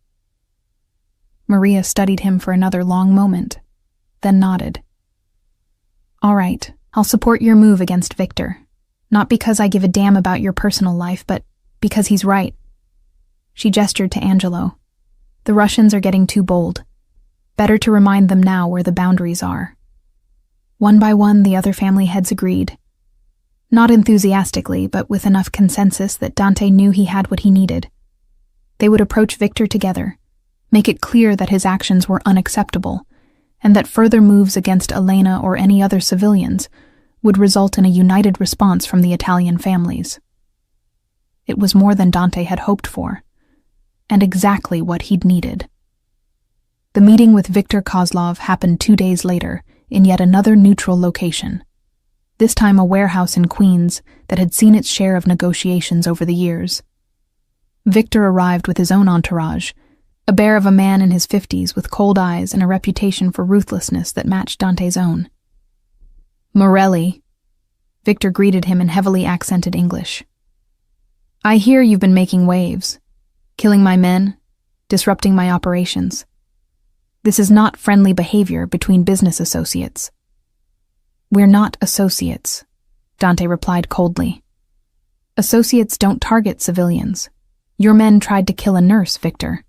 Maria studied him for another long moment, then nodded. "All right, I'll support your move against Viktor. Not because I give a damn about your personal life, but because he's right." She gestured to Angelo. "The Russians are getting too bold. Better to remind them now where the boundaries are." One by one, the other family heads agreed. Not enthusiastically, but with enough consensus that Dante knew he had what he needed. They would approach Viktor together, make it clear that his actions were unacceptable, and that further moves against Elena or any other civilians would result in a united response from the Italian families. It was more than Dante had hoped for, and exactly what he'd needed. The meeting with Viktor Kozlov happened 2 days later, in yet another neutral location. This time a warehouse in Queens that had seen its share of negotiations over the years. Viktor arrived with his own entourage, a bear of a man in his 50s with cold eyes and a reputation for ruthlessness that matched Dante's own. "Morelli," Viktor greeted him in heavily accented English. "I hear you've been making waves, killing my men, disrupting my operations. This is not friendly behavior between business associates." "We're not associates," Dante replied coldly. "Associates don't target civilians. Your men tried to kill a nurse, Viktor.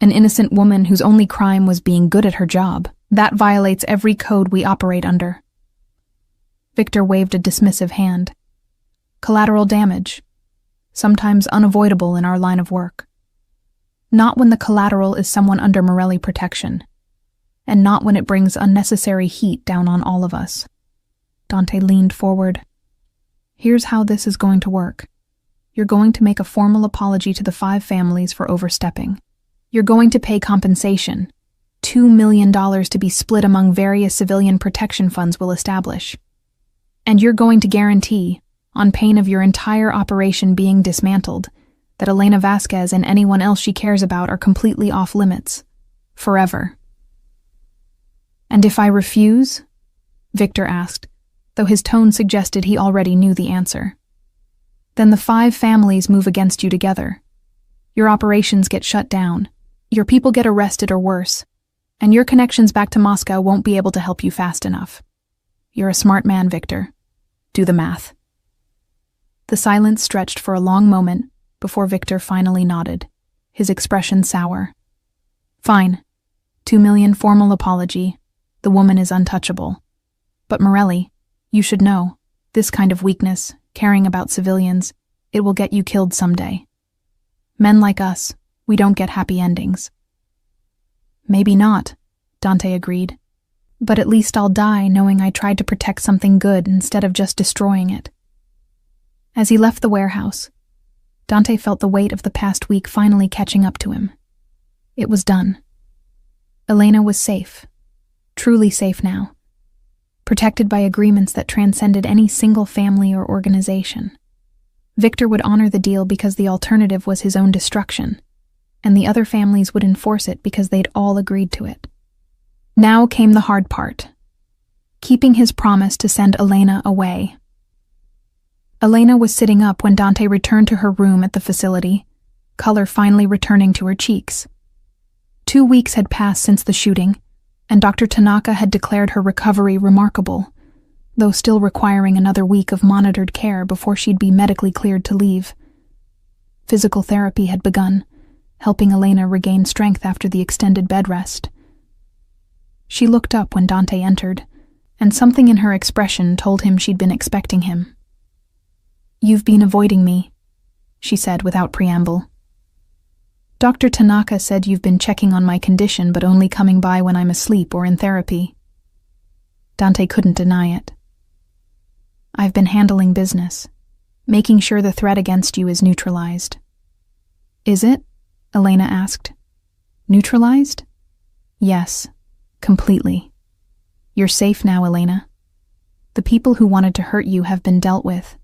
An innocent woman whose only crime was being good at her job. That violates every code we operate under." Viktor waved a dismissive hand. "Collateral damage, sometimes unavoidable in our line of work. Not when the collateral is someone under Morelli protection, and not when it brings unnecessary heat down on all of us." Dante leaned forward. "Here's how this is going to work. You're going to make a formal apology to the 5 families for overstepping. You're going to pay compensation, $2 million to be split among various civilian protection funds we'll establish. And you're going to guarantee, on pain of your entire operation being dismantled, that Elena Vasquez and anyone else she cares about are completely off limits. Forever." "And if I refuse?" Viktor asked, though his tone suggested he already knew the answer. "Then the 5 families move against you together. Your operations get shut down, your people get arrested or worse, and your connections back to Moscow won't be able to help you fast enough. You're a smart man, Viktor. Do the math." The silence stretched for a long moment before Viktor finally nodded, his expression sour. "Fine. 2 million formal apology. The woman is untouchable. But Morelli, you should know, this kind of weakness, caring about civilians, it will get you killed someday. Men like us, we don't get happy endings." "Maybe not," Dante agreed. "But at least I'll die knowing I tried to protect something good instead of just destroying it." As he left the warehouse, Dante felt the weight of the past week finally catching up to him. It was done. Elena was safe, truly safe now, protected by agreements that transcended any single family or organization. Viktor would honor the deal because the alternative was his own destruction, and the other families would enforce it because they'd all agreed to it. Now came the hard part, keeping his promise to send Elena away. Elena was sitting up when Dante returned to her room at the facility, color finally returning to her cheeks. 2 weeks had passed since the shooting, and Dr. Tanaka had declared her recovery remarkable, though still requiring another week of monitored care before she'd be medically cleared to leave. Physical therapy had begun, helping Elena regain strength after the extended bed rest. She looked up when Dante entered, and something in her expression told him she'd been expecting him. "You've been avoiding me," she said without preamble. "Dr. Tanaka said you've been checking on my condition but only coming by when I'm asleep or in therapy." Dante couldn't deny it. "I've been handling business, making sure the threat against you is neutralized." "Is it?" Elena asked. "Neutralized?" "Yes, completely. You're safe now, Elena. The people who wanted to hurt you have been dealt with,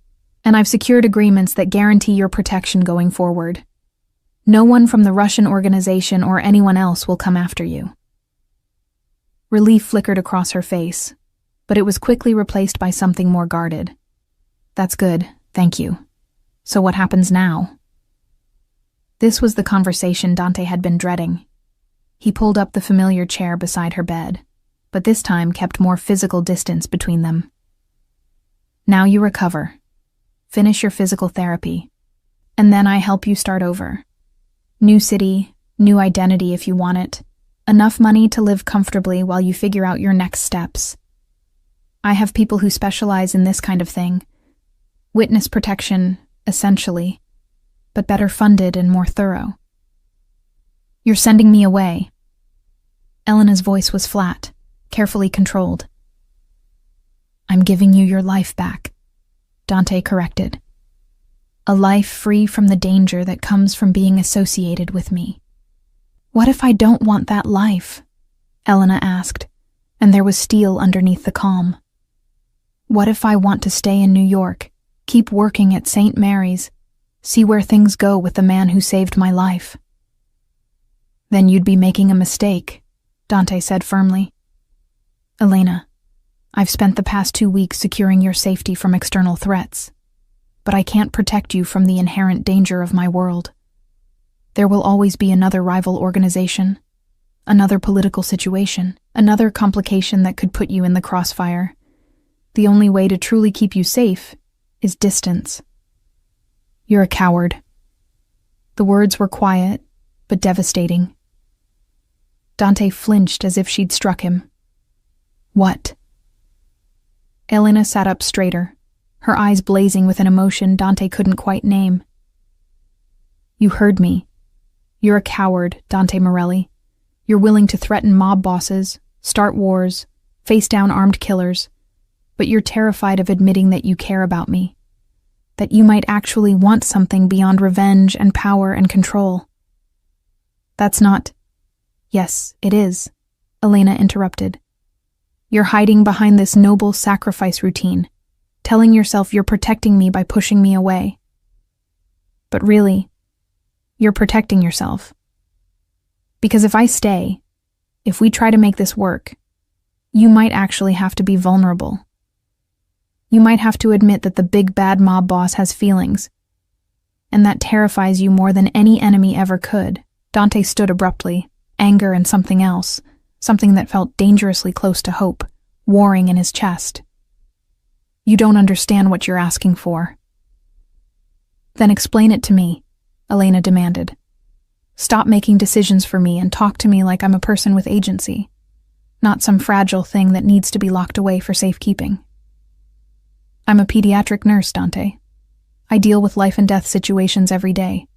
and I've secured agreements that guarantee your protection going forward. No one from the Russian organization or anyone else will come after you." Relief flickered across her face, but it was quickly replaced by something more guarded. "That's good, thank you. So what happens now?" This was the conversation Dante had been dreading. He pulled up the familiar chair beside her bed, but this time kept more physical distance between them. "Now you recover. Finish your physical therapy, and then I help you start over. New city, new identity if you want it, enough money to live comfortably while you figure out your next steps. I have people who specialize in this kind of thing. Witness protection, essentially, but better funded and more thorough." "You're sending me away." Elena's voice was flat, carefully controlled. "I'm giving you your life back," Dante corrected. A life free from the danger that comes from being associated with me. What if I don't want that life? Elena asked, and there was steel underneath the calm. What if I want to stay in New York, keep working at St. Mary's, see where things go with the man who saved my life? Then you'd be making a mistake, Dante said firmly. Elena, I've spent the past 2 weeks securing your safety from external threats, but I can't protect you from the inherent danger of my world. There will always be another rival organization, another political situation, another complication that could put you in the crossfire. The only way to truly keep you safe is distance. You're a coward. The words were quiet, but devastating. Dante flinched as if she'd struck him. What? Elena sat up straighter, her eyes blazing with an emotion Dante couldn't quite name. You heard me. You're a coward, Dante Morelli. You're willing to threaten mob bosses, start wars, face down armed killers, but you're terrified of admitting that you care about me, that you might actually want something beyond revenge and power and control. That's not— Yes, it is, Elena interrupted. You're hiding behind this noble sacrifice routine, telling yourself you're protecting me by pushing me away. But really, you're protecting yourself. Because if I stay, if we try to make this work, you might actually have to be vulnerable. You might have to admit that the big bad mob boss has feelings, and that terrifies you more than any enemy ever could. Dante stood abruptly, anger and something else, something that felt dangerously close to hope, warring in his chest. You don't understand what you're asking for. Then explain it to me, Elena demanded. Stop making decisions for me and talk to me like I'm a person with agency, not some fragile thing that needs to be locked away for safekeeping. I'm a pediatric nurse, Dante. I deal with life and death situations every day.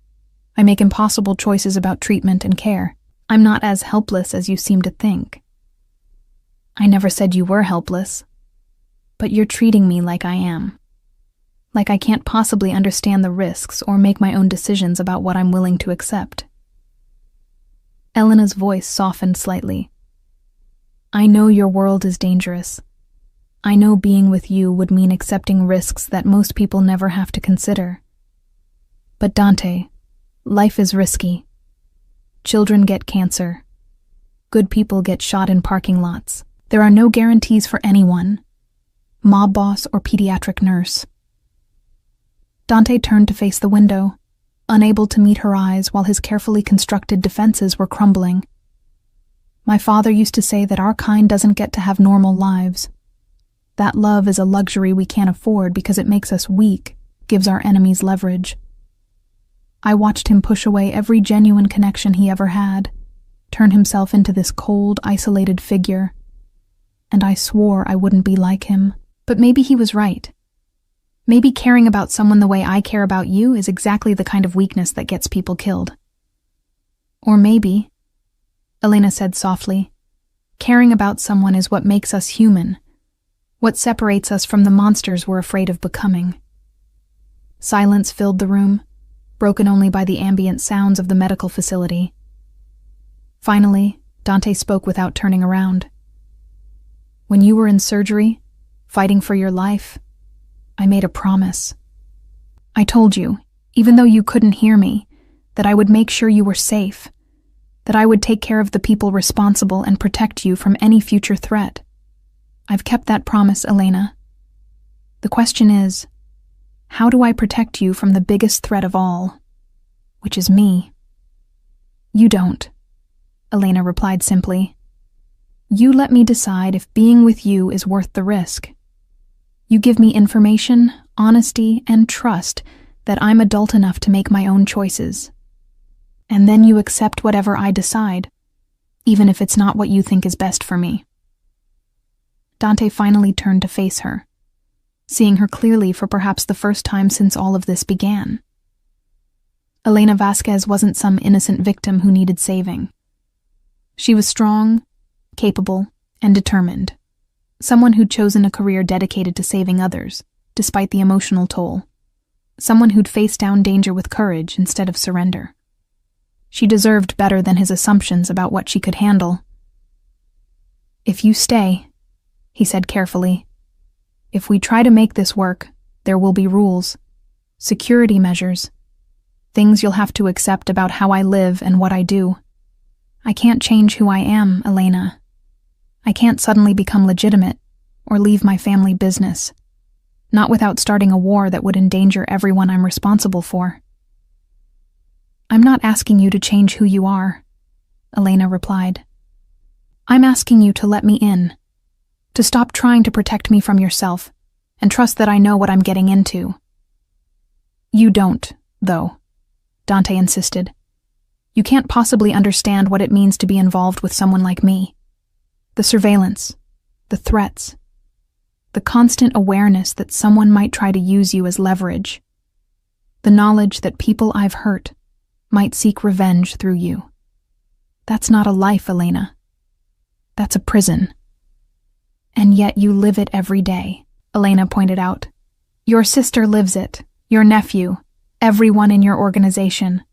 I make impossible choices about treatment and care. I'm not as helpless as you seem to think. I never said you were helpless, but you're treating me like I am. Like I can't possibly understand the risks or make my own decisions about what I'm willing to accept. Elena's voice softened slightly. I know your world is dangerous. I know being with you would mean accepting risks that most people never have to consider. But Dante, life is risky. Children get cancer. Good people get shot in parking lots. There are no guarantees for anyone, mob boss or pediatric nurse. Dante turned to face the window, unable to meet her eyes while his carefully constructed defenses were crumbling. My father used to say that our kind doesn't get to have normal lives. That love is a luxury we can't afford because it makes us weak, gives our enemies leverage. I watched him push away every genuine connection he ever had, turn himself into this cold, isolated figure, and I swore I wouldn't be like him. But maybe he was right. Maybe caring about someone the way I care about you is exactly the kind of weakness that gets people killed. Or maybe, Elena said softly, caring about someone is what makes us human, what separates us from the monsters we're afraid of becoming. Silence filled the room, broken only by the ambient sounds of the medical facility. Finally, Dante spoke without turning around. When you were in surgery, fighting for your life, I made a promise. I told you, even though you couldn't hear me, that I would make sure you were safe, that I would take care of the people responsible and protect you from any future threat. I've kept that promise, Elena. The question is, how do I protect you from the biggest threat of all, which is me? You don't, Elena replied simply. You let me decide if being with you is worth the risk. You give me information, honesty, and trust that I'm adult enough to make my own choices. And then you accept whatever I decide, even if it's not what you think is best for me. Dante finally turned to face her, seeing her clearly for perhaps the first time since all of this began. Elena Vasquez wasn't some innocent victim who needed saving. She was strong, capable, and determined. Someone who'd chosen a career dedicated to saving others, despite the emotional toll. someone who'd face down danger with courage instead of surrender. She deserved better than his assumptions about what she could handle. "If you stay," he said carefully, "if we try to make this work, there will be rules, security measures, things you'll have to accept about how I live and what I do. I can't change who I am, Elena. I can't suddenly become legitimate or leave my family business, not without starting a war that would endanger everyone I'm responsible for." "I'm not asking you to change who you are," Elena replied. "I'm asking you to let me in, to stop trying to protect me from yourself and trust that I know what I'm getting into." "You don't, though," Dante insisted. "You can't possibly understand what it means to be involved with someone like me. The surveillance, the threats, the constant awareness that someone might try to use you as leverage, the knowledge that people I've hurt might seek revenge through you. That's not a life, Elena. That's a prison. And yet you live it every day," Elena pointed out. "Your sister lives it, your nephew, everyone in your organization.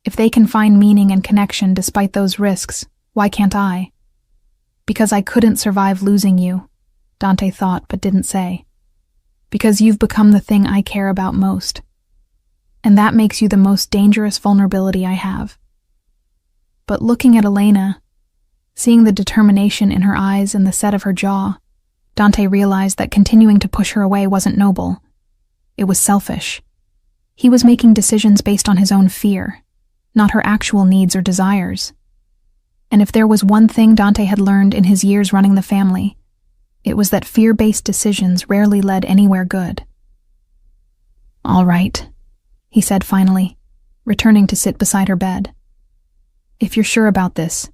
If they can find meaning and connection despite those risks, why can't I?" "Because I couldn't survive losing you," Dante thought but didn't say. "Because you've become the thing I care about most. And that makes you the most dangerous vulnerability I have." But looking at Elena, seeing the determination in her eyes and the set of her jaw, Dante realized that continuing to push her away wasn't noble. It was selfish. He was making decisions based on his own fear, not her actual needs or desires. And if there was one thing Dante had learned in his years running the family, it was that fear-based decisions rarely led anywhere good. "All right," he said finally, returning to sit beside her bed. "If you're sure about this,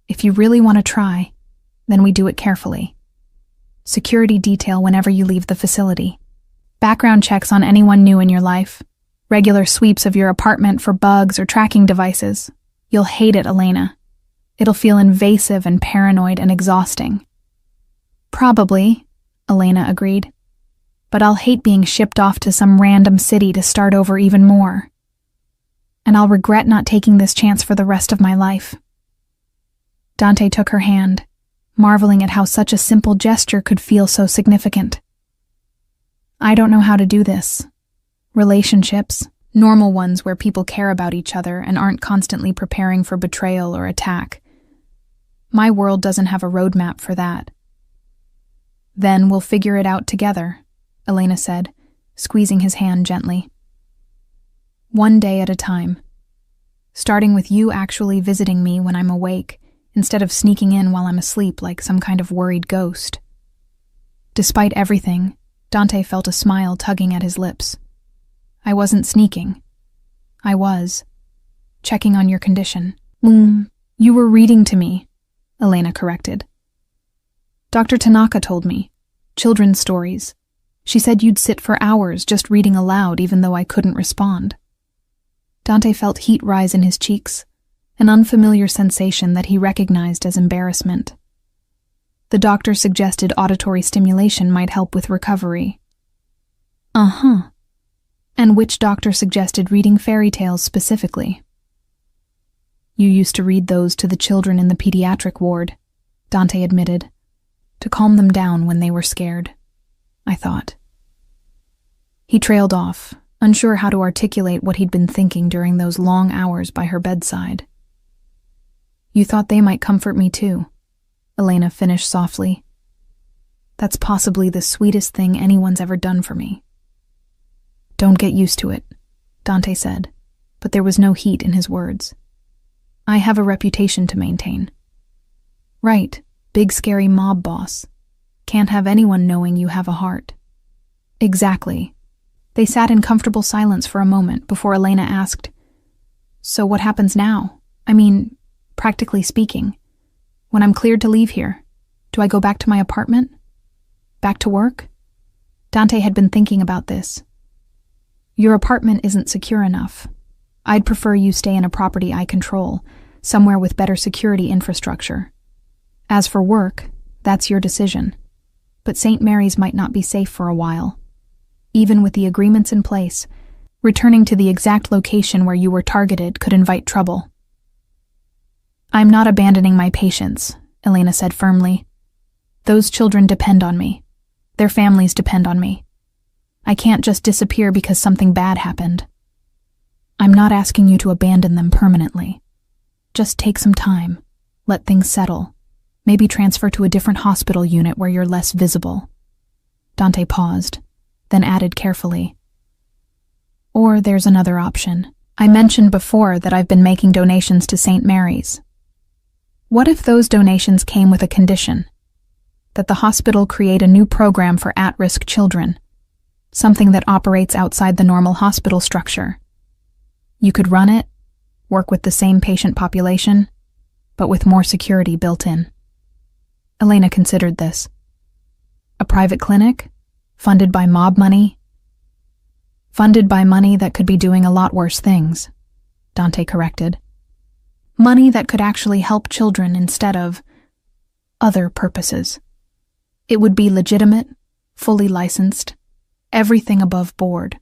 if you really want to try, then we do it carefully. Security detail whenever you leave the facility. Background checks on anyone new in your life. Regular sweeps of your apartment for bugs or tracking devices. You'll hate it, Elena. It'll feel invasive and paranoid and exhausting." "Probably," Elena agreed. "But I'll hate being shipped off to some random city to start over even more. And I'll regret not taking this chance for the rest of my life." Dante took her hand, marveling at how such a simple gesture could feel so significant. "I don't know how to do this. Relationships, normal ones where people care about each other and aren't constantly preparing for betrayal or attack. My world doesn't have a roadmap for that." "Then we'll figure it out together," Elena said, squeezing his hand gently. "One day at a time. Starting with you actually visiting me when I'm awake, instead of sneaking in while I'm asleep like some kind of worried ghost." Despite everything, Dante felt a smile tugging at his lips. "I wasn't sneaking. I was. Checking on your condition." You were reading to me," Elena corrected. "Dr. Tanaka told me. Children's stories. She said you'd sit for hours just reading aloud even though I couldn't respond." Dante felt heat rise in his cheeks, an unfamiliar sensation that he recognized as embarrassment. The doctor suggested auditory stimulation might help with recovery. "Uh-huh. And which doctor suggested reading fairy tales specifically?" "You used to read those to the children in the pediatric ward," Dante admitted, "to calm them down when they were scared, I thought." He trailed off, unsure how to articulate what he'd been thinking during those long hours by her bedside. "You thought they might comfort me too," Elena finished softly. "That's possibly the sweetest thing anyone's ever done for me." "Don't get used to it," Dante said, but there was no heat in his words. "I have a reputation to maintain." "Right, big scary mob boss. Can't have anyone knowing you have a heart." "Exactly." They sat in comfortable silence for a moment before Elena asked, "So what happens now? I mean, practically speaking. When I'm cleared to leave here, do I go back to my apartment? Back to work?" Dante had been thinking about this. "Your apartment isn't secure enough. I'd prefer you stay in a property I control, somewhere with better security infrastructure. As for work, that's your decision. But St. Mary's might not be safe for a while. Even with the agreements in place, Returning to the exact location where you were targeted could invite trouble. I'm not abandoning my patients, Elena said firmly. Those children depend on me. Their families depend on me. I can't just disappear because something bad happened. I'm not asking you to abandon them permanently. Just take some time. Let things settle. Maybe transfer to a different hospital unit where you're less visible. Dante paused, then added carefully. Or there's another option. I mentioned before that I've been making donations to St. Mary's. What if those donations came with a condition? That the hospital create a new program for at-risk children, something that operates outside the normal hospital structure. You could run it, work with the same patient population, but with more security built in. Elena considered this. A private clinic? Funded by mob money? Funded by money that could be doing a lot worse things, Dante corrected. Money that could actually help children instead of other purposes. It would be legitimate, fully licensed, everything above board,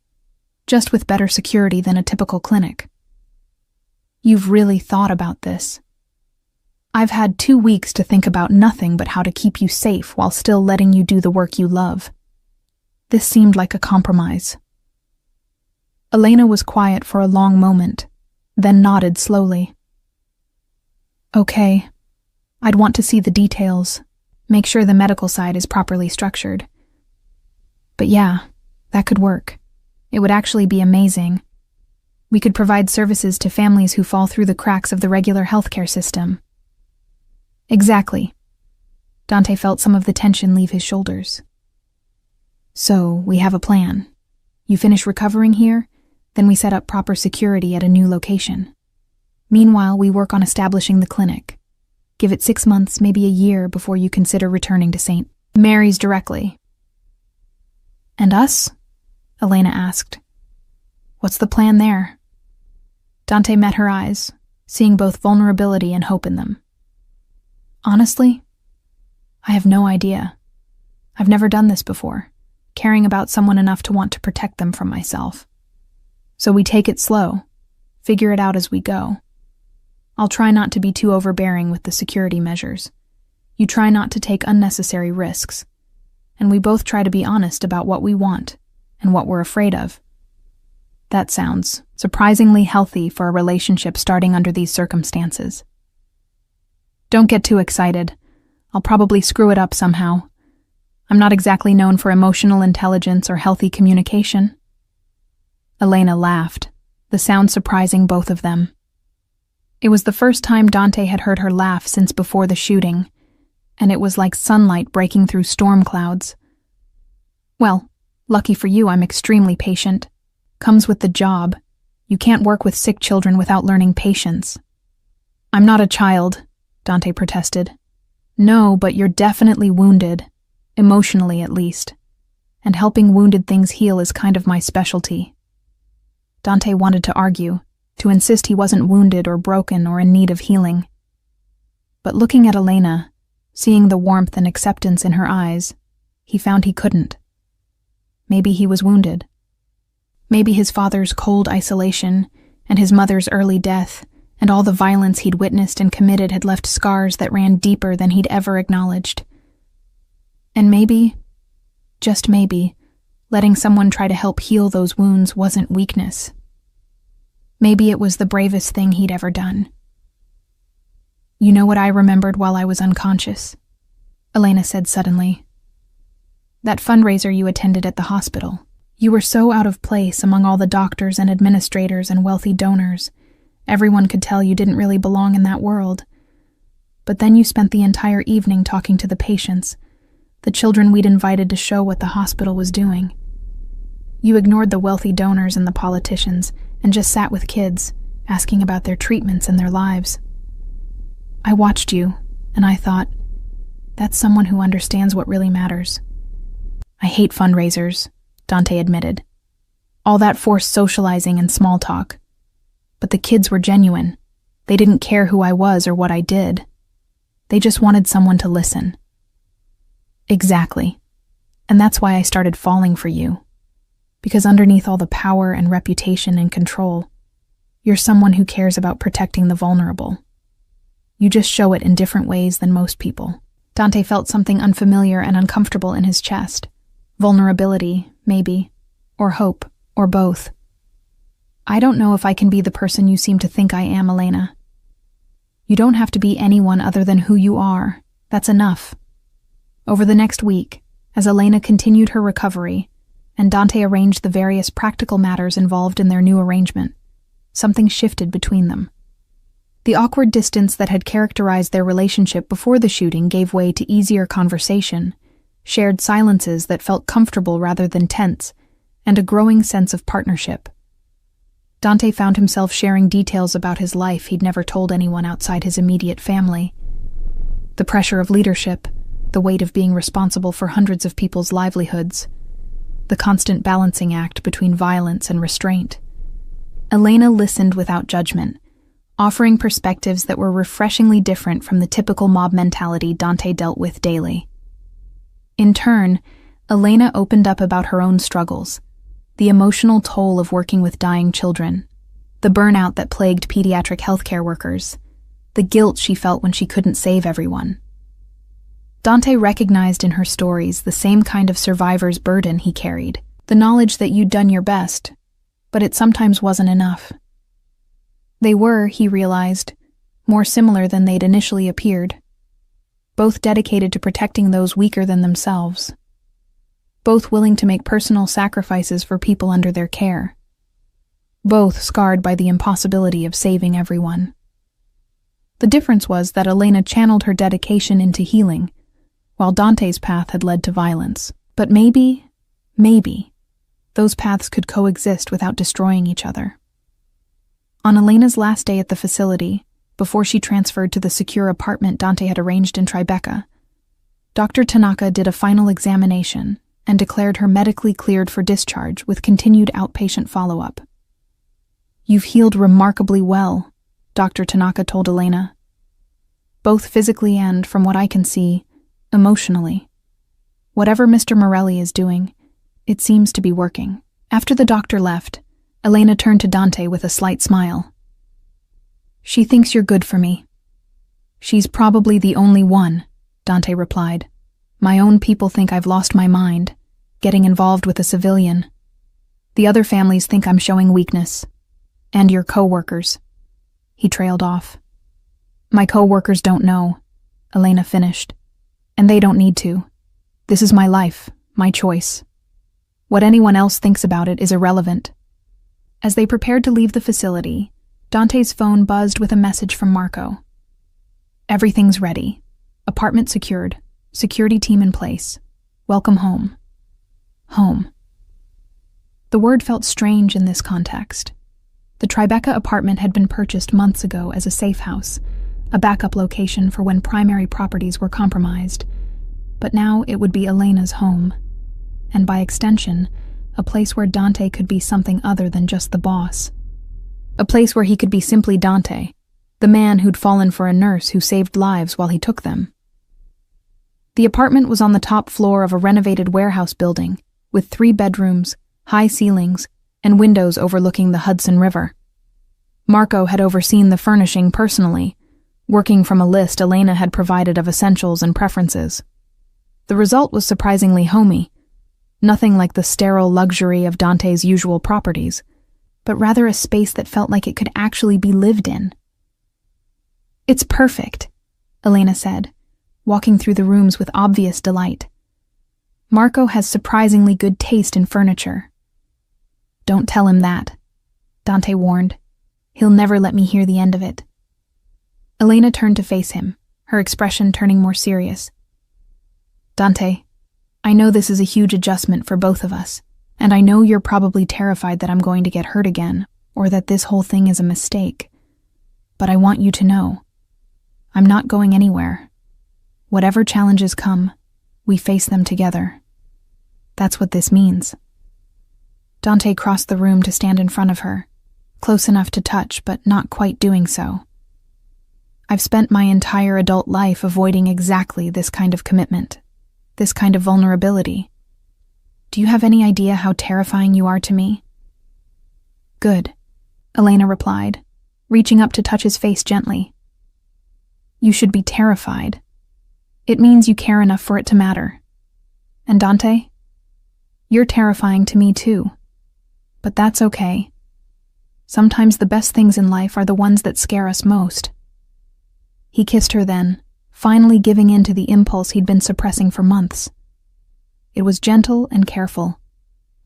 just with better security than a typical clinic. You've really thought about this. I've had 2 weeks to think about nothing but how to keep you safe while still letting you do the work you love. This seemed like a compromise. Elena was quiet for a long moment, then nodded slowly. Okay, I'd want to see the details, make sure the medical side is properly structured. But yeah, that could work. It would actually be amazing. We could provide services to families who fall through the cracks of the regular healthcare system. Exactly. Dante felt some of the tension leave his shoulders. So, we have a plan. You finish recovering here, then we set up proper security at a new location. Meanwhile, we work on establishing the clinic. Give it 6 months, maybe a year, before you consider returning to St. Mary's directly. And us? Elena asked. What's the plan there? Dante met her eyes, seeing both vulnerability and hope in them. Honestly, I have no idea. I've never done this before, caring about someone enough to want to protect them from myself. So we take it slow, figure it out as we go. I'll try not to be too overbearing with the security measures. You try not to take unnecessary risks. And we both try to be honest about what we want and what we're afraid of. That sounds surprisingly healthy for a relationship starting under these circumstances. Don't get too excited. I'll probably screw it up somehow. I'm not exactly known for emotional intelligence or healthy communication. Elena laughed, the sound surprising both of them. It was the first time Dante had heard her laugh since before the shooting, and it was like sunlight breaking through storm clouds. Well, lucky for you, I'm extremely patient. Comes with the job. You can't work with sick children without learning patience. I'm not a child, Dante protested. No, but you're definitely wounded, emotionally at least, and helping wounded things heal is kind of my specialty. Dante wanted to argue, to insist he wasn't wounded or broken or in need of healing. But looking at Elena, seeing the warmth and acceptance in her eyes, he found he couldn't. Maybe he was wounded. Maybe his father's cold isolation and his mother's early death and all the violence he'd witnessed and committed had left scars that ran deeper than he'd ever acknowledged. And maybe, just maybe, letting someone try to help heal those wounds wasn't weakness. Maybe it was the bravest thing he'd ever done. You know what I remembered while I was unconscious? Elena said suddenly. That fundraiser you attended at the hospital. You were so out of place among all the doctors and administrators and wealthy donors. Everyone could tell you didn't really belong in that world. But then you spent the entire evening talking to the patients, the children we'd invited to show what the hospital was doing. You ignored the wealthy donors and the politicians and just sat with kids, asking about their treatments and their lives. I watched you, and I thought, that's someone who understands what really matters. I hate fundraisers, Dante admitted. All that forced socializing and small talk. But the kids were genuine. They didn't care who I was or what I did. They just wanted someone to listen. Exactly. And that's why I started falling for you. Because underneath all the power and reputation and control, you're someone who cares about protecting the vulnerable. You just show it in different ways than most people. Dante felt something unfamiliar and uncomfortable in his chest. Vulnerability, maybe, or hope, or both. I don't know if I can be the person you seem to think I am, Elena. You don't have to be anyone other than who you are. That's enough. Over the next week, as Elena continued her recovery, and Dante arranged the various practical matters involved in their new arrangement, something shifted between them. The awkward distance that had characterized their relationship before the shooting gave way to easier conversation, shared silences that felt comfortable rather than tense, and a growing sense of partnership. Dante found himself sharing details about his life he'd never told anyone outside his immediate family. The pressure of leadership, the weight of being responsible for hundreds of people's livelihoods, the constant balancing act between violence and restraint. Elena listened without judgment, offering perspectives that were refreshingly different from the typical mob mentality Dante dealt with daily. In turn, Elena opened up about her own struggles, the emotional toll of working with dying children, the burnout that plagued pediatric healthcare workers, the guilt she felt when she couldn't save everyone. Dante recognized in her stories the same kind of survivor's burden he carried, the knowledge that you'd done your best, but it sometimes wasn't enough. They were, he realized, more similar than they'd initially appeared, both dedicated to protecting those weaker than themselves, both willing to make personal sacrifices for people under their care, both scarred by the impossibility of saving everyone. The difference was that Elena channeled her dedication into healing, while Dante's path had led to violence. But maybe, those paths could coexist without destroying each other. On Elena's last day at the facility, before she transferred to the secure apartment Dante had arranged in Tribeca, Dr. Tanaka did a final examination and declared her medically cleared for discharge with continued outpatient follow-up. "You've healed remarkably well," Dr. Tanaka told Elena. "Both physically and, from what I can see, emotionally. Whatever Mr. Morelli is doing, it seems to be working." After the doctor left, Elena turned to Dante with a slight smile. "She thinks you're good for me." "She's probably the only one," Dante replied. "My own people think I've lost my mind, getting involved with a civilian. The other families think I'm showing weakness. And your co-workers." He trailed off. "My co-workers don't know," Elena finished. "And they don't need to. This is my life, my choice. What anyone else thinks about it is irrelevant." As they prepared to leave the facility, Dante's phone buzzed with a message from Marco. "Everything's ready. Apartment secured. Security team in place. Welcome home." Home. The word felt strange in this context. The Tribeca apartment had been purchased months ago as a safe house, a backup location for when primary properties were compromised. But now it would be Elena's home, and by extension, a place where Dante could be something other than just the boss. A place where he could be simply Dante, the man who'd fallen for a nurse who saved lives while he took them. The apartment was on the top floor of a renovated warehouse building, with 3 bedrooms, high ceilings, and windows overlooking the Hudson River. Marco had overseen the furnishing personally, working from a list Elena had provided of essentials and preferences. The result was surprisingly homey, nothing like the sterile luxury of Dante's usual properties, but rather a space that felt like it could actually be lived in. "It's perfect," Elena said, walking through the rooms with obvious delight. "Marco has surprisingly good taste in furniture." "Don't tell him that," Dante warned. "He'll never let me hear the end of it." Elena turned to face him, her expression turning more serious. "Dante, I know this is a huge adjustment for both of us, and I know you're probably terrified that I'm going to get hurt again, or that this whole thing is a mistake. But I want you to know, I'm not going anywhere. Whatever challenges come, we face them together. That's what this means." Dante crossed the room to stand in front of her, close enough to touch but not quite doing so. "I've spent my entire adult life avoiding exactly this kind of commitment, this kind of vulnerability. Do you have any idea how terrifying you are to me?" "Good," Elena replied, reaching up to touch his face gently. "You should be terrified. It means you care enough for it to matter. And Dante? You're terrifying to me too. But that's okay. Sometimes the best things in life are the ones that scare us most." He kissed her then, finally giving in to the impulse he'd been suppressing for months. It was gentle and careful,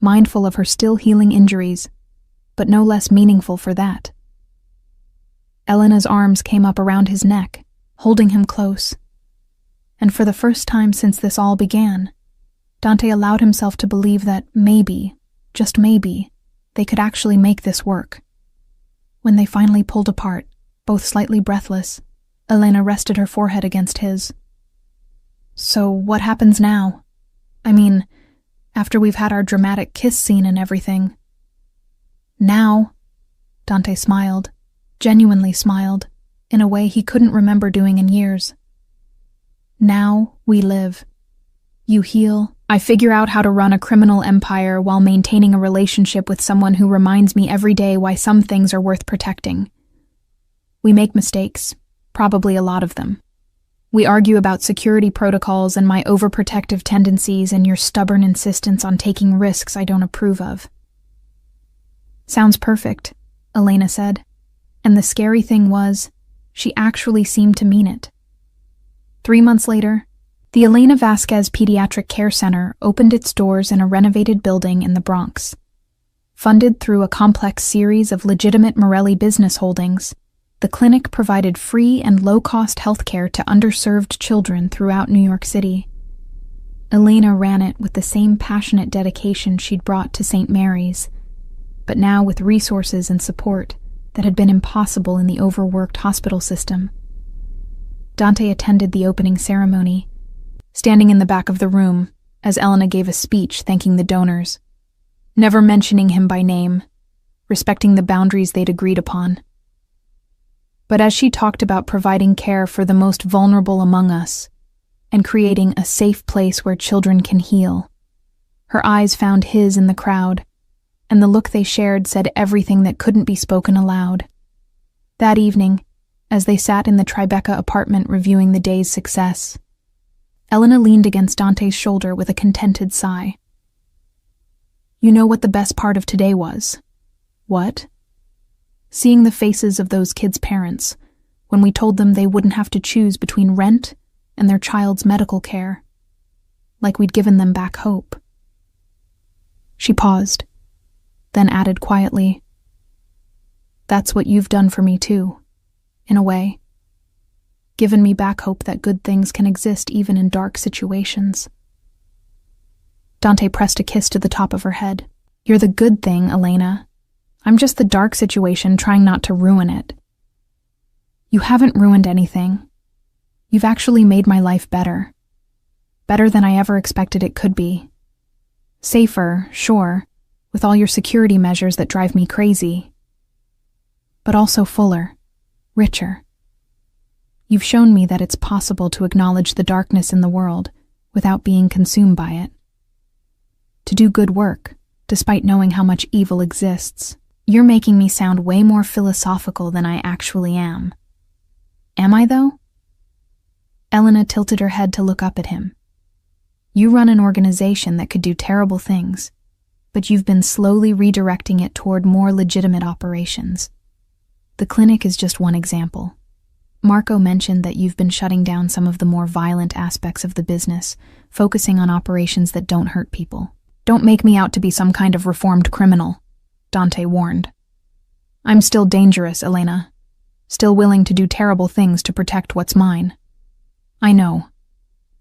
mindful of her still healing injuries, but no less meaningful for that. Elena's arms came up around his neck, holding him close. And for the first time since this all began, Dante allowed himself to believe that maybe, just maybe, they could actually make this work. When they finally pulled apart, both slightly breathless, Elena rested her forehead against his. "So what happens now? I mean, after we've had our dramatic kiss scene and everything." "Now," Dante smiled, genuinely smiled, in a way he couldn't remember doing in years. "Now we live. You heal. I figure out how to run a criminal empire while maintaining a relationship with someone who reminds me every day why some things are worth protecting. We make mistakes, probably a lot of them. We argue about security protocols and my overprotective tendencies and your stubborn insistence on taking risks I don't approve of." "Sounds perfect," Elena said, and the scary thing was, she actually seemed to mean it. 3 months later, the Elena Vasquez Pediatric Care Center opened its doors in a renovated building in the Bronx. Funded through a complex series of legitimate Morelli business holdings, the clinic provided free and low-cost healthcare to underserved children throughout New York City. Elena ran it with the same passionate dedication she'd brought to St. Mary's, but now with resources and support that had been impossible in the overworked hospital system. Dante attended the opening ceremony, standing in the back of the room as Elena gave a speech thanking the donors, never mentioning him by name, respecting the boundaries they'd agreed upon. But as she talked about providing care for the most vulnerable among us and creating a safe place where children can heal, her eyes found his in the crowd, and the look they shared said everything that couldn't be spoken aloud. That evening, as they sat in the Tribeca apartment reviewing the day's success, Elena leaned against Dante's shoulder with a contented sigh. "You know what the best part of today was?" "What?" "Seeing the faces of those kids' parents when we told them they wouldn't have to choose between rent and their child's medical care. Like we'd given them back hope." She paused, then added quietly, "That's what you've done for me too, in a way. Given me back hope that good things can exist even in dark situations." Dante pressed a kiss to the top of her head. "You're the good thing, Elena. I'm just the dark situation trying not to ruin it." "You haven't ruined anything. You've actually made my life better. Better than I ever expected it could be. Safer, sure, with all your security measures that drive me crazy. But also fuller, richer. You've shown me that it's possible to acknowledge the darkness in the world without being consumed by it. To do good work, despite knowing how much evil exists. You're making me sound way more philosophical than I actually am. Am I, though?" Elena tilted her head to look up at him. "You run an organization that could do terrible things, but you've been slowly redirecting it toward more legitimate operations. The clinic is just one example. Marco mentioned that you've been shutting down some of the more violent aspects of the business, focusing on operations that don't hurt people. Don't make me out to be some kind of reformed criminal," Dante warned. "I'm still dangerous, Elena. Still willing to do terrible things to protect what's mine. I know.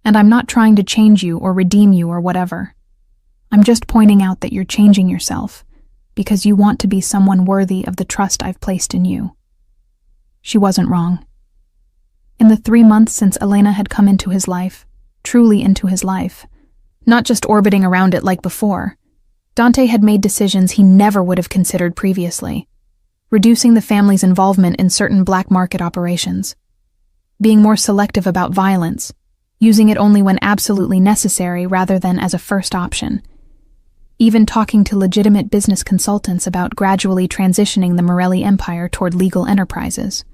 And I'm not trying to change you or redeem you or whatever. I'm just pointing out that you're changing yourself because you want to be someone worthy of the trust I've placed in you." She wasn't wrong. In the 3 months since Elena had come into his life, truly into his life, not just orbiting around it like before, Dante had made decisions he never would have considered previously, reducing the family's involvement in certain black market operations, being more selective about violence, using it only when absolutely necessary rather than as a first option, even talking to legitimate business consultants about gradually transitioning the Morelli empire toward legal enterprises.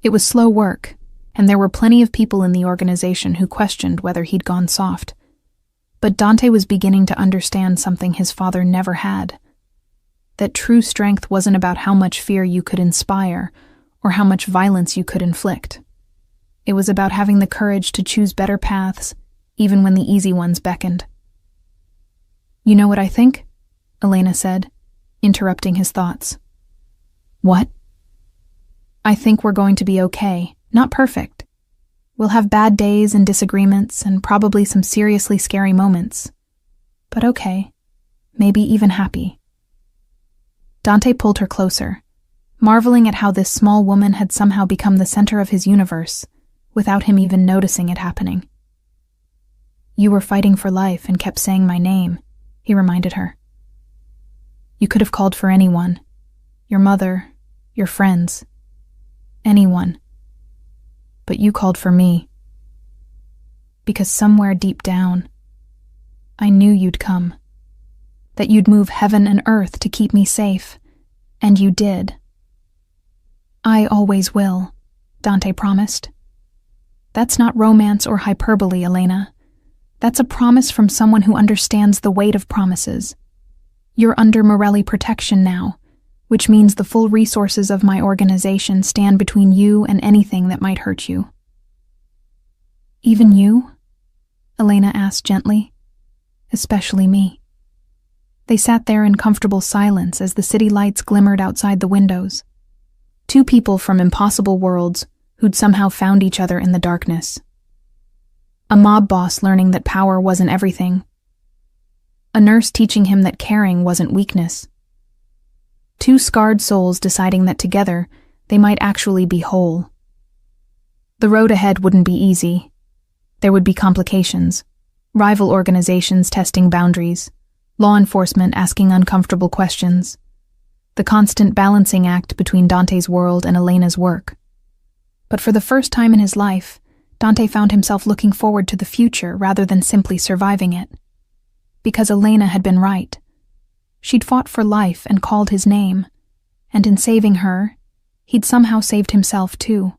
It was slow work, and there were plenty of people in the organization who questioned whether he'd gone soft. But Dante was beginning to understand something his father never had: that true strength wasn't about how much fear you could inspire or how much violence you could inflict. It was about having the courage to choose better paths, even when the easy ones beckoned. "You know what I think?" Elena said, interrupting his thoughts. "What?" "I think we're going to be okay, not perfect. We'll have bad days and disagreements and probably some seriously scary moments. But okay, maybe even happy." Dante pulled her closer, marveling at how this small woman had somehow become the center of his universe, without him even noticing it happening. "You were fighting for life and kept saying my name," he reminded her. "You could have called for anyone. Your mother, your friends, anyone. But you called for me. Because somewhere deep down, I knew you'd come. That you'd move heaven and earth to keep me safe. And you did." "I always will," Dante promised. "That's not romance or hyperbole, Elena. That's a promise from someone who understands the weight of promises. You're under Morelli protection now, which means the full resources of my organization stand between you and anything that might hurt you." "Even you?" Elena asked gently. "Especially me." They sat there in comfortable silence as the city lights glimmered outside the windows. Two people from impossible worlds who'd somehow found each other in the darkness. A mob boss learning that power wasn't everything. A nurse teaching him that caring wasn't weakness. Two scarred souls deciding that together they might actually be whole. The road ahead wouldn't be easy. There would be complications, rival organizations testing boundaries, law enforcement asking uncomfortable questions, the constant balancing act between Dante's world and Elena's work. But for the first time in his life, Dante found himself looking forward to the future rather than simply surviving it. Because Elena had been right. She'd fought for life and called his name, and in saving her, he'd somehow saved himself too.